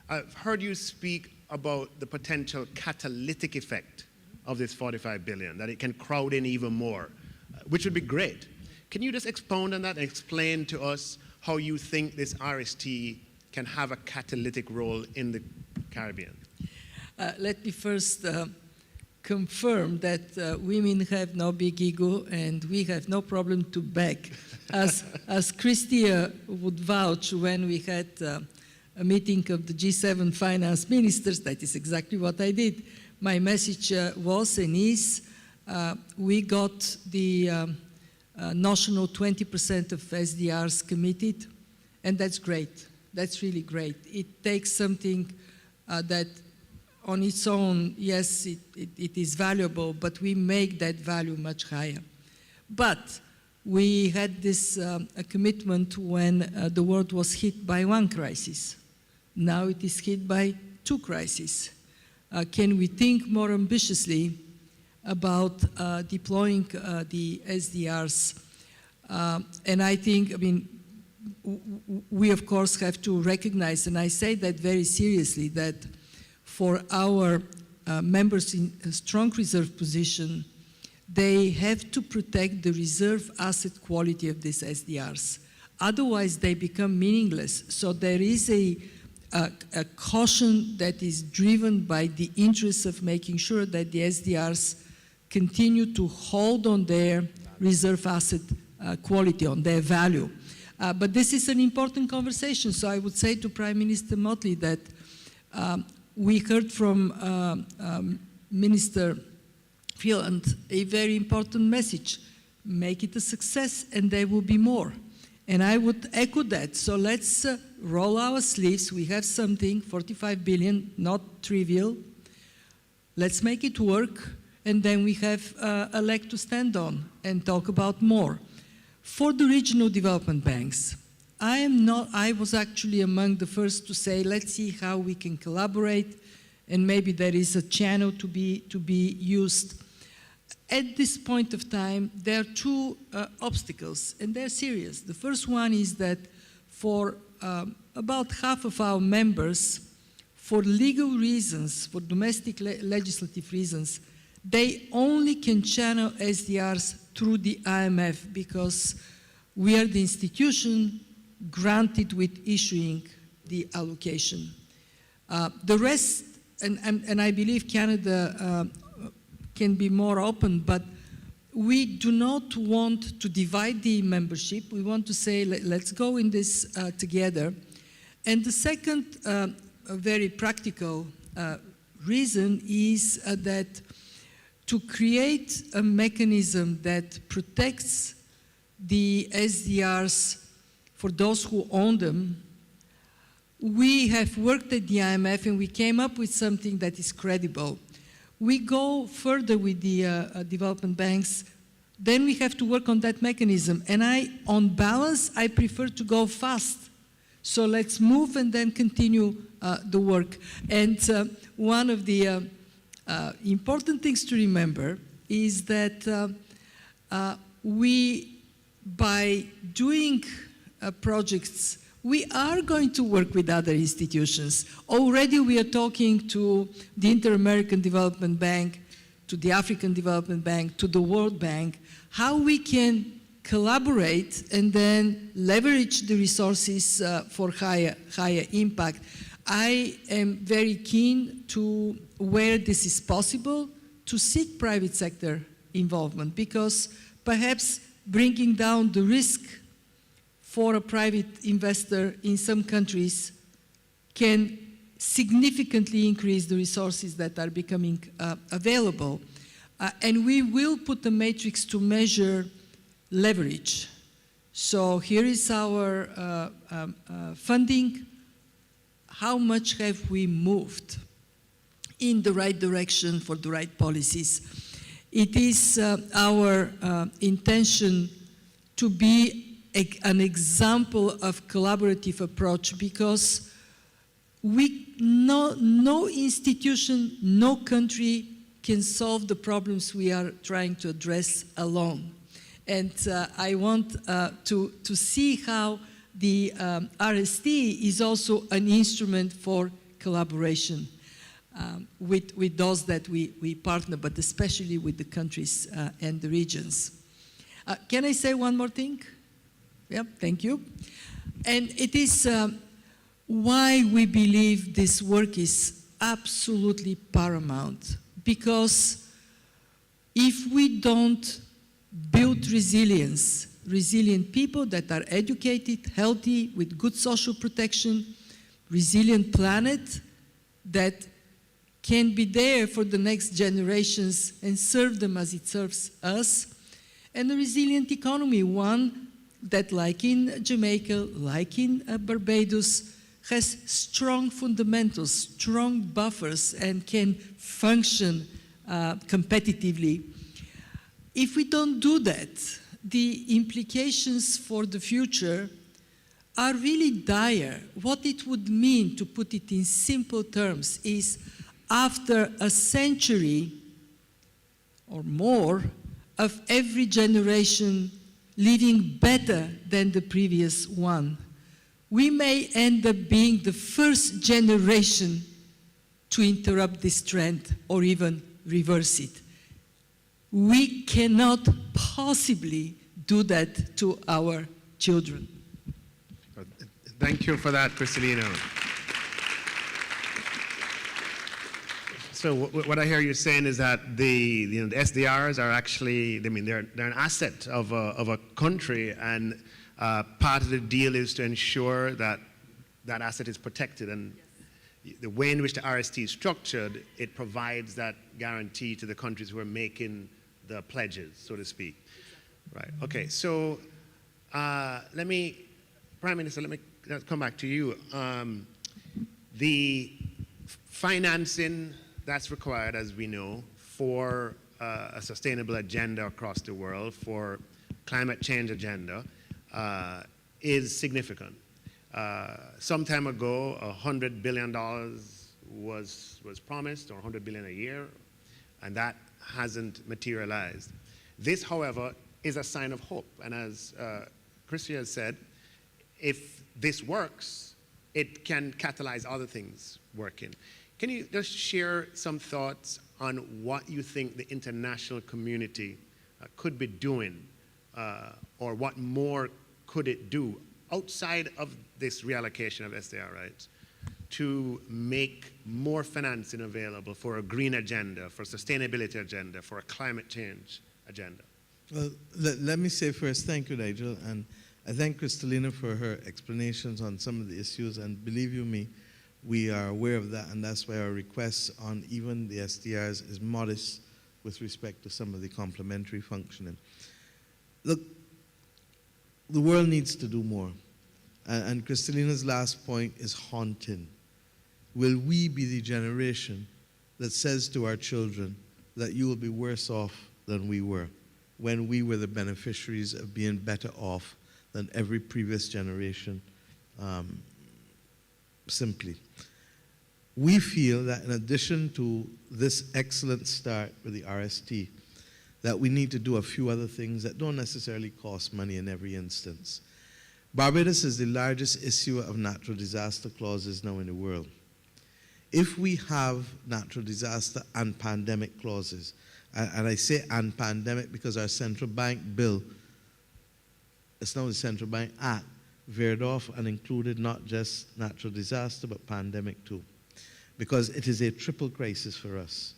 I've heard you speak about the potential catalytic effect of this 45 billion, that it can crowd in even more, which would be great. Can you just expound on that and explain to us how you think this RST can have a catalytic role in the Caribbean? Let me first confirm that women have no big ego and we have no problem to beg. As Christia would vouch, when we had a meeting of the G7 finance ministers, that is exactly what I did. My message was and is, we got the notional 20% of SDRs committed, and that's great. That's really great. It takes something that on its own, yes, it is valuable, but we make that value much higher. But we had this a commitment when the world was hit by one crisis. Now it is hit by two crises. can we think more ambitiously about deploying the SDRs. And I think, I mean, we of course have to recognize, and I say that very seriously, that for our members in a strong reserve position, they have to protect the reserve asset quality of these SDRs. Otherwise, they become meaningless. So there is a caution that is driven by the interest of making sure that the SDRs continue to hold on their reserve asset quality, on their value. But this is an important conversation. So I would say to Prime Minister Motley that we heard from Minister Freeland a very important message. Make it a success and there will be more. And I would echo that. So let's roll our sleeves. We have something, 45 billion, not trivial. Let's make it work. And then we have a leg to stand on and talk about more. For the regional development banks, I was actually among the first to say, let's see how we can collaborate, and maybe there is a channel to be used. At this point of time, there are two obstacles, and they're serious. The first one is that for about half of our members, for legal reasons, for domestic legislative reasons, they only can channel SDRs through the IMF because we are the institution granted with issuing the allocation. The rest, and I believe Canada can be more open, but we do not want to divide the membership. We want to say, let's go in this together. And the second very practical reason is that to create a mechanism that protects the SDRs for those who own them, we have worked at the IMF and we came up with something that is credible. We go further with the development banks, then we have to work on that mechanism. And on balance, I prefer to go fast. So let's move and then continue the work. And one of the important things to remember is that by doing projects, we are going to work with other institutions. Already we are talking to the Inter-American Development Bank, to the African Development Bank, to the World Bank, how we can collaborate and then leverage the resources for higher impact. I am very keen to, where this is possible, to seek private sector involvement, because perhaps bringing down the risk for a private investor in some countries can significantly increase the resources that are becoming available. And we will put a matrix to measure leverage. So here is our funding. How much have we moved in the right direction for the right policies? It is our intention to be an example of collaborative approach, because no institution, no country can solve the problems we are trying to address alone. And I want to see how the RST is also an instrument for collaboration with those that we partner, but especially with the countries and the regions. Can I say one more thing? Yeah, thank you. And it is why we believe this work is absolutely paramount. Because if we don't build resilience, resilient people that are educated, healthy, with good social protection, resilient planet that can be there for the next generations and serve them as it serves us, and a resilient economy, one that, like in Jamaica, like in Barbados, has strong fundamentals, strong buffers, and can function competitively. If we don't do that, the implications for the future are really dire. What it would mean, to put it in simple terms, is after a century or more of every generation living better than the previous one, we may end up being the first generation to interrupt this trend or even reverse it. We cannot possibly do that to our children. Thank you for that, Cristalina. So what I hear you saying is that the SDRs are actually, I mean, they're an asset of a country, and part of the deal is to ensure that that asset is protected. And the way in which the RST is structured, it provides that guarantee to the countries who are making the pledges, so to speak. Right. Okay. So let me, Prime Minister, let me come back to you. The financing that's required, as we know, for a sustainable agenda across the world, for climate change agenda, is significant. Some time ago, $100 billion was promised, or $100 billion a year, and that hasn't materialized. This, however, is a sign of hope. And as Christy has said, if this works, it can catalyze other things working. Can you just share some thoughts on what you think the international community could be doing, or what more could it do outside of this reallocation of SDR rights to make more financing available for a green agenda, for a sustainability agenda, for a climate change agenda? Well, let me say first, thank you, Nigel, and I thank Cristalina for her explanations on some of the issues, and believe you me, we are aware of that, and that's why our requests on even the SDRs is modest with respect to some of the complementary functioning. Look, the world needs to do more, and Cristalina's last point is haunting. Will we be the generation that says to our children that you will be worse off than we were, when we were the beneficiaries of being better off than every previous generation? Simply, we feel that in addition to this excellent start with the RST, that we need to do a few other things that don't necessarily cost money in every instance. Barbados is the largest issuer of natural disaster clauses now in the world. If we have natural disaster and pandemic clauses, and I say and pandemic because our central bank bill, it's now the Central Bank Act, veered off and included not just natural disaster, but pandemic too, because it is a triple crisis for us.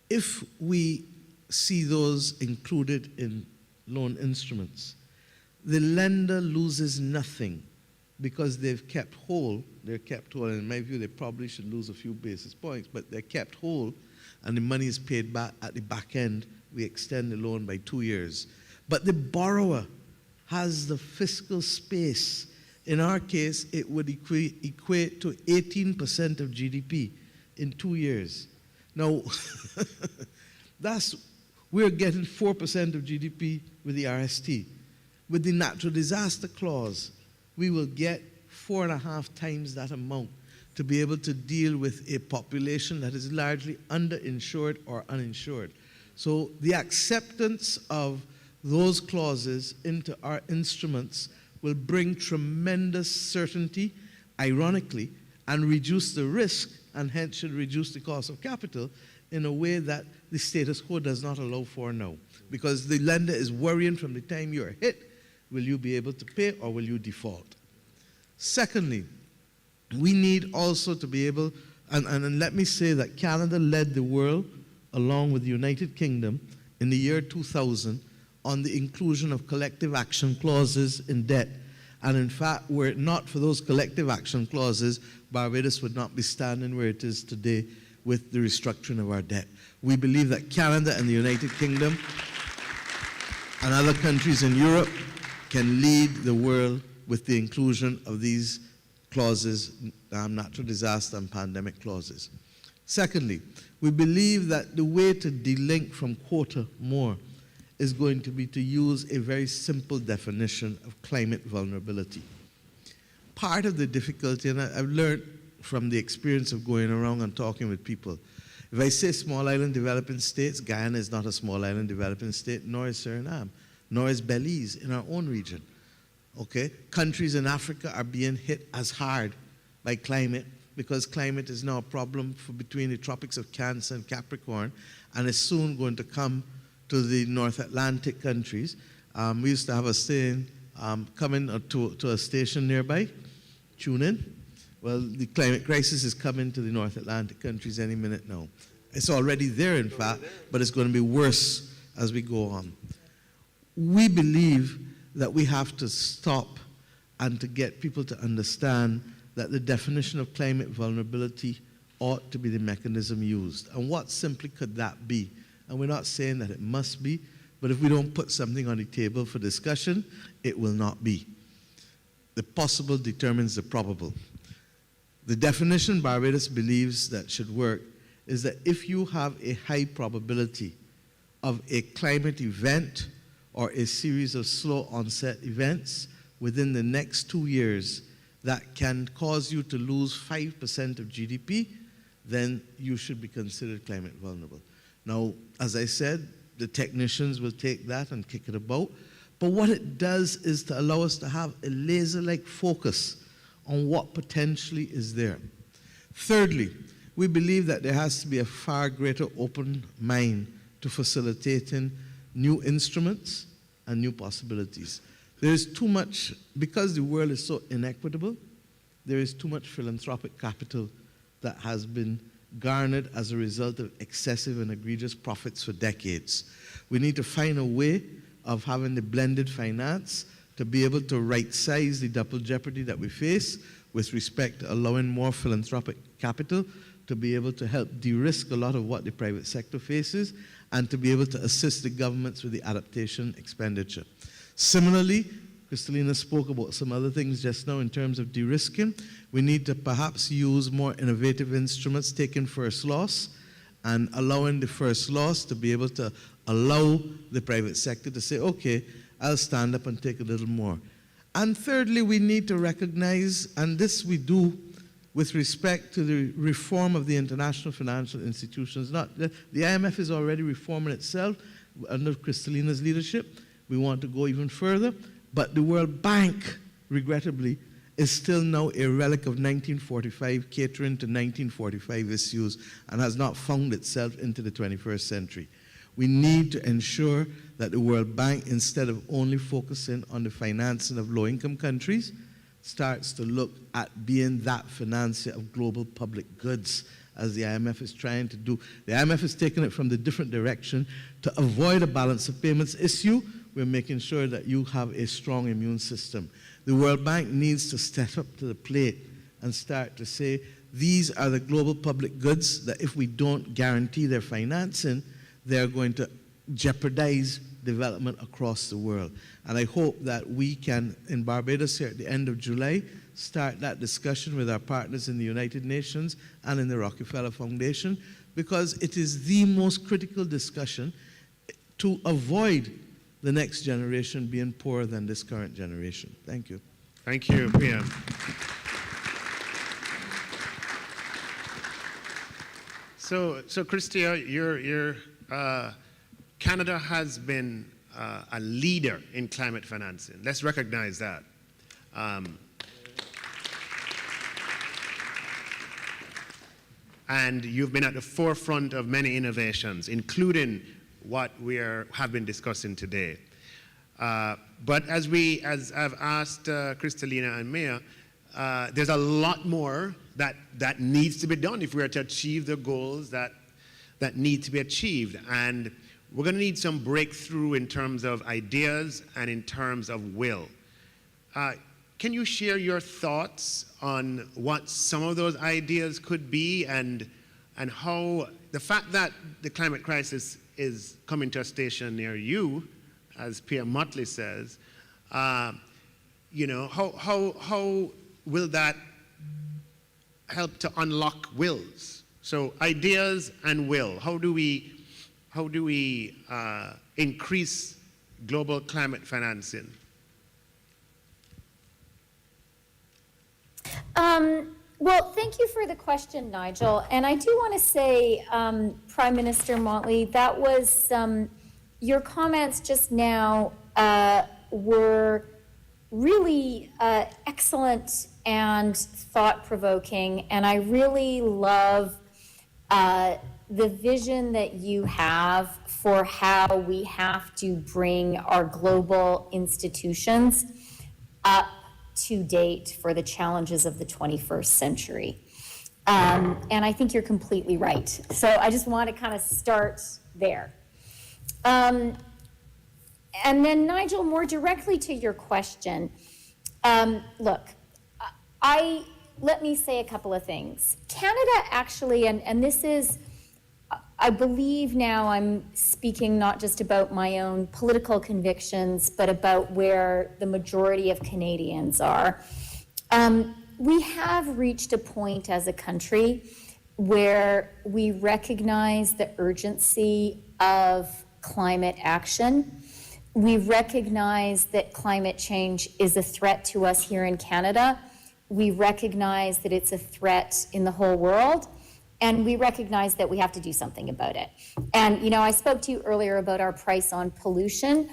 If we see those included in loan instruments, the lender loses nothing because they've kept whole. They're kept whole, and in my view, they probably should lose a few basis points, but they're kept whole, and the money is paid back at the back end. We extend the loan by 2 years. But the borrower has the fiscal space. In our case, it would equate to 18% of GDP in 2 years. Now, we're getting 4% of GDP with the RST. With the natural disaster clause, we will get 4.5 times that amount to be able to deal with a population that is largely underinsured or uninsured. So the acceptance of those clauses into our instruments will bring tremendous certainty, ironically, and reduce the risk, and hence should reduce the cost of capital in a way that the status quo does not allow for now. Because the lender is worrying from the time you're hit, will you be able to pay or will you default? Secondly, we need also to be able, and let me say that Canada led the world, along with the United Kingdom, in the year 2000, on the inclusion of collective action clauses in debt. And in fact, were it not for those collective action clauses, Barbados would not be standing where it is today with the restructuring of our debt. We believe that Canada and the United Kingdom and other countries in Europe can lead the world with the inclusion of these clauses, natural disaster and pandemic clauses. Secondly, we believe that the way to delink from quota more is going to be to use a very simple definition of climate vulnerability. Part of the difficulty, and I've learned from the experience of going around and talking with people. If I say small island developing states, Guyana is not a small island developing state, nor is Suriname, nor is Belize in our own region. Okay? Countries in Africa are being hit as hard by climate because climate is now a problem between the tropics of Cancer and Capricorn, and is soon going to come to the North Atlantic countries. We used to have a saying, coming to a station nearby, tune in. Well, the climate crisis is coming to the North Atlantic countries any minute now. It's already there, in fact, but it's going to be worse as we go on. We believe that we have to stop and to get people to understand that the definition of climate vulnerability ought to be the mechanism used. And what simply could that be? And we're not saying that it must be, but if we don't put something on the table for discussion, it will not be. The possible determines the probable. The definition Barbados believes that should work is that if you have a high probability of a climate event or a series of slow onset events within the next 2 years that can cause you to lose 5% of GDP, then you should be considered climate vulnerable. Now, as I said, the technicians will take that and kick it about, but what it does is to allow us to have a laser-like focus on what potentially is there. Thirdly, we believe that there has to be a far greater open mind to facilitating new instruments and new possibilities. There is too much, because the world is so inequitable, there is too much philanthropic capital that has been garnered as a result of excessive and egregious profits for decades. We need to find a way of having the blended finance to be able to right-size the double jeopardy that we face with respect to allowing more philanthropic capital to be able to help de-risk a lot of what the private sector faces and to be able to assist the governments with the adaptation expenditure. Similarly, Kristalina spoke about some other things just now in terms of de-risking. We need to perhaps use more innovative instruments, taking first loss and allowing the first loss to be able to allow the private sector to say, okay, I'll stand up and take a little more. And thirdly, we need to recognize, and this we do with respect to the reform of the international financial institutions. The IMF is already reforming itself under Kristalina's leadership. We want to go even further, but the World Bank, regrettably, is still now a relic of 1945, catering to 1945 issues, and has not found itself into the 21st century. We need to ensure that the World Bank, instead of only focusing on the financing of low-income countries, starts to look at being that financier of global public goods, as the IMF is trying to do. The IMF is taking it from the different direction to avoid a balance of payments issue. We're making sure that you have a strong immune system. The World Bank needs to step up to the plate and start to say, these are the global public goods that if we don't guarantee their financing, they're going to jeopardize development across the world. And I hope that we can, in Barbados here at the end of July, start that discussion with our partners in the United Nations and in the Rockefeller Foundation, because it is the most critical discussion to avoid the next generation being poorer than this current generation. Thank you. Thank you, Priya. So Christia, Canada has been a leader in climate financing. Let's recognize that. And you've been at the forefront of many innovations, including what we have been discussing today. But as I've asked Kristalina and Mia, there's a lot more that needs to be done if we are to achieve the goals that need to be achieved. And we're going to need some breakthrough in terms of ideas and in terms of will. Can you share your thoughts on what some of those ideas could be, and how the fact that the climate crisis is coming to a station near you, as Pierre Motley says, you know, how will that help to unlock wills? So ideas and will. How do we increase global climate financing? Well, thank you for the question, Nigel. And I do want to say, Prime Minister Motley, that was, your comments just now were really excellent and thought-provoking. And I really love the vision that you have for how we have to bring our global institutions up to date for the challenges of the 21st century. And I think you're completely right. So I just want to kind of start there. And then, Nigel, more directly to your question, look, let me say a couple of things. Canada actually, and this is, I believe now I'm speaking not just about my own political convictions, but about where the majority of Canadians are. We have reached a point as a country where we recognize the urgency of climate action. We recognize that climate change is a threat to us here in Canada. We recognize that it's a threat in the whole world. And we recognize that we have to do something about it. And, you know, I spoke to you earlier about our price on pollution.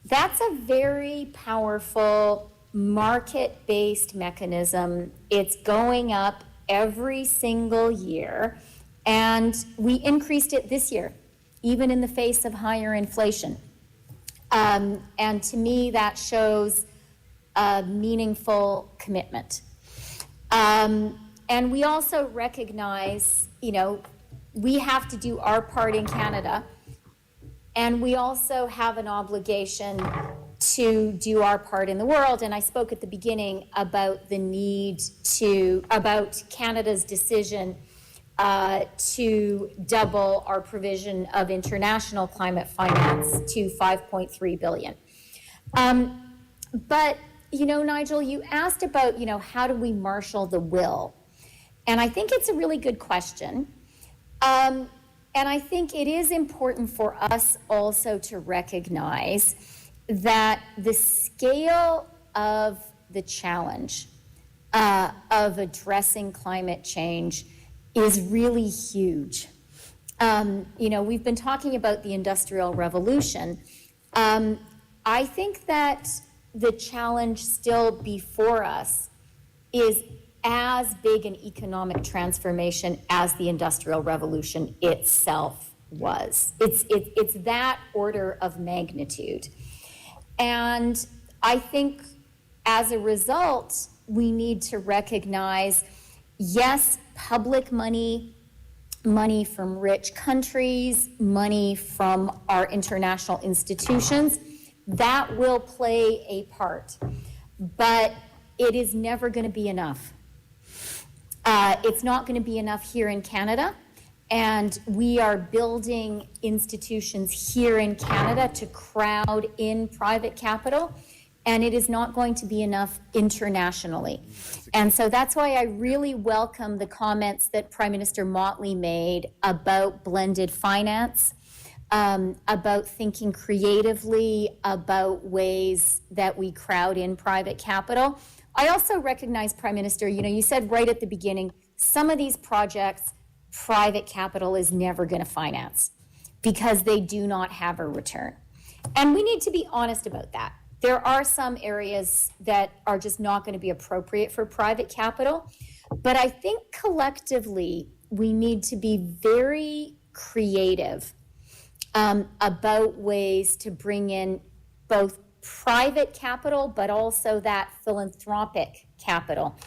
That's a very powerful market-based mechanism. It's going up every single year. And we increased it this year, even in the face of higher inflation. And to me, that shows a meaningful commitment. And we also recognize, you know, we have to do our part in Canada, and we also have an obligation to do our part in the world. And I spoke at the beginning about the need about Canada's decision to double our provision of international climate finance to $5.3 billion. But, you know, Nigel, you asked about, you know, how do we marshal the will? And I think it's a really good question. And I think it is important for us also to recognize that the scale of the challenge of addressing climate change is really huge. You know, we've been talking about the Industrial Revolution. I think that the challenge still before us is as big an economic transformation as the Industrial Revolution itself was. It's that order of magnitude. And I think as a result, we need to recognize, yes, public money, money from rich countries, money from our international institutions, that will play a part. But it is never going to be enough. It's not going to be enough here in Canada, and we are building institutions here in Canada to crowd in private capital, and it is not going to be enough internationally. And so that's why I really welcome the comments that Prime Minister Motley made about blended finance, about thinking creatively about ways that we crowd in private capital. I also recognize, Prime Minister, you know, you said right at the beginning, some of these projects, private capital is never going to finance because they do not have a return. And we need to be honest about that. There are some areas that are just not going to be appropriate for private capital. But I think collectively, we need to be very creative about ways to bring in both private capital, but also that philanthropic capital,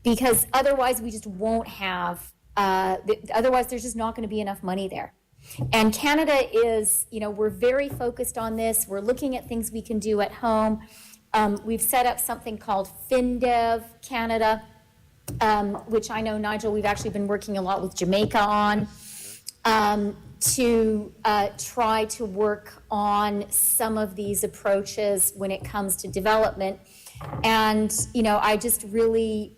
because otherwise we just won't have, otherwise there's just not going to be enough money there. And Canada is, you know, we're very focused on this. We're looking at things we can do at home. We've set up something called FinDev Canada, which I know, Nigel, we've actually been working a lot with Jamaica on, to try to work on some of these approaches when it comes to development. And, you know, I just really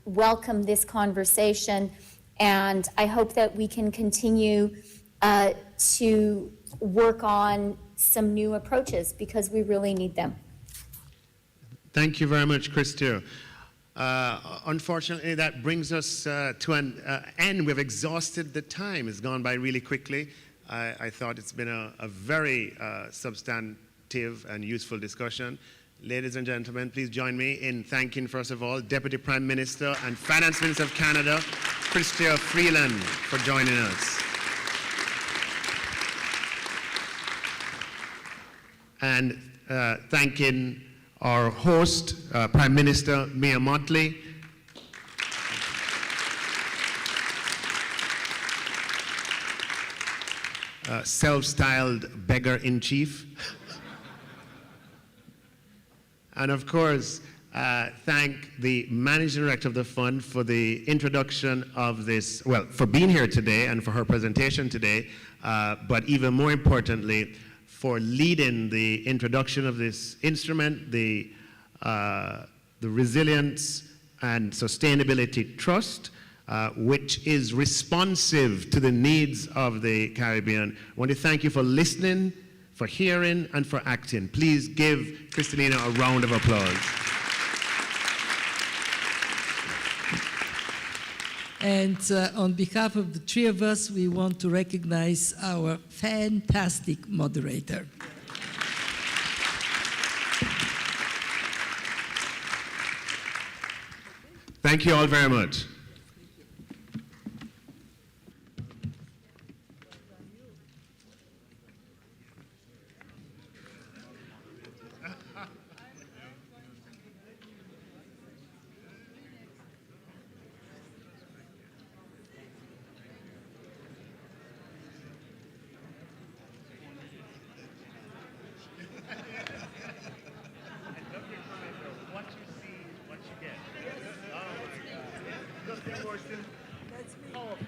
welcome this conversation, and I hope that we can continue to work on some new approaches because we really need them. Thank you very much, Christia. Unfortunately, that brings us to an end. We've exhausted the time. It's gone by really quickly. I thought it's been a very substantive and useful discussion. Ladies and gentlemen, please join me in thanking, first of all, Deputy Prime Minister and Finance Minister of Canada, Chrystia Freeland, for joining us. And thanking our host, Prime Minister Mia Mottley. Self-styled beggar-in-chief. And of course, thank the Managing Director of the Fund for the introduction of this, well, for being here today and for her presentation today, but even more importantly, for leading the introduction of this instrument, the Resilience and Sustainability Trust, which is responsive to the needs of the Caribbean. I want to thank you for listening, for hearing, and for acting. Please give Kristalina a round of applause. And on behalf of the three of us, we want to recognize our fantastic moderator. Thank you all very much. What you get. Oh my God. Just the emotion. That's me.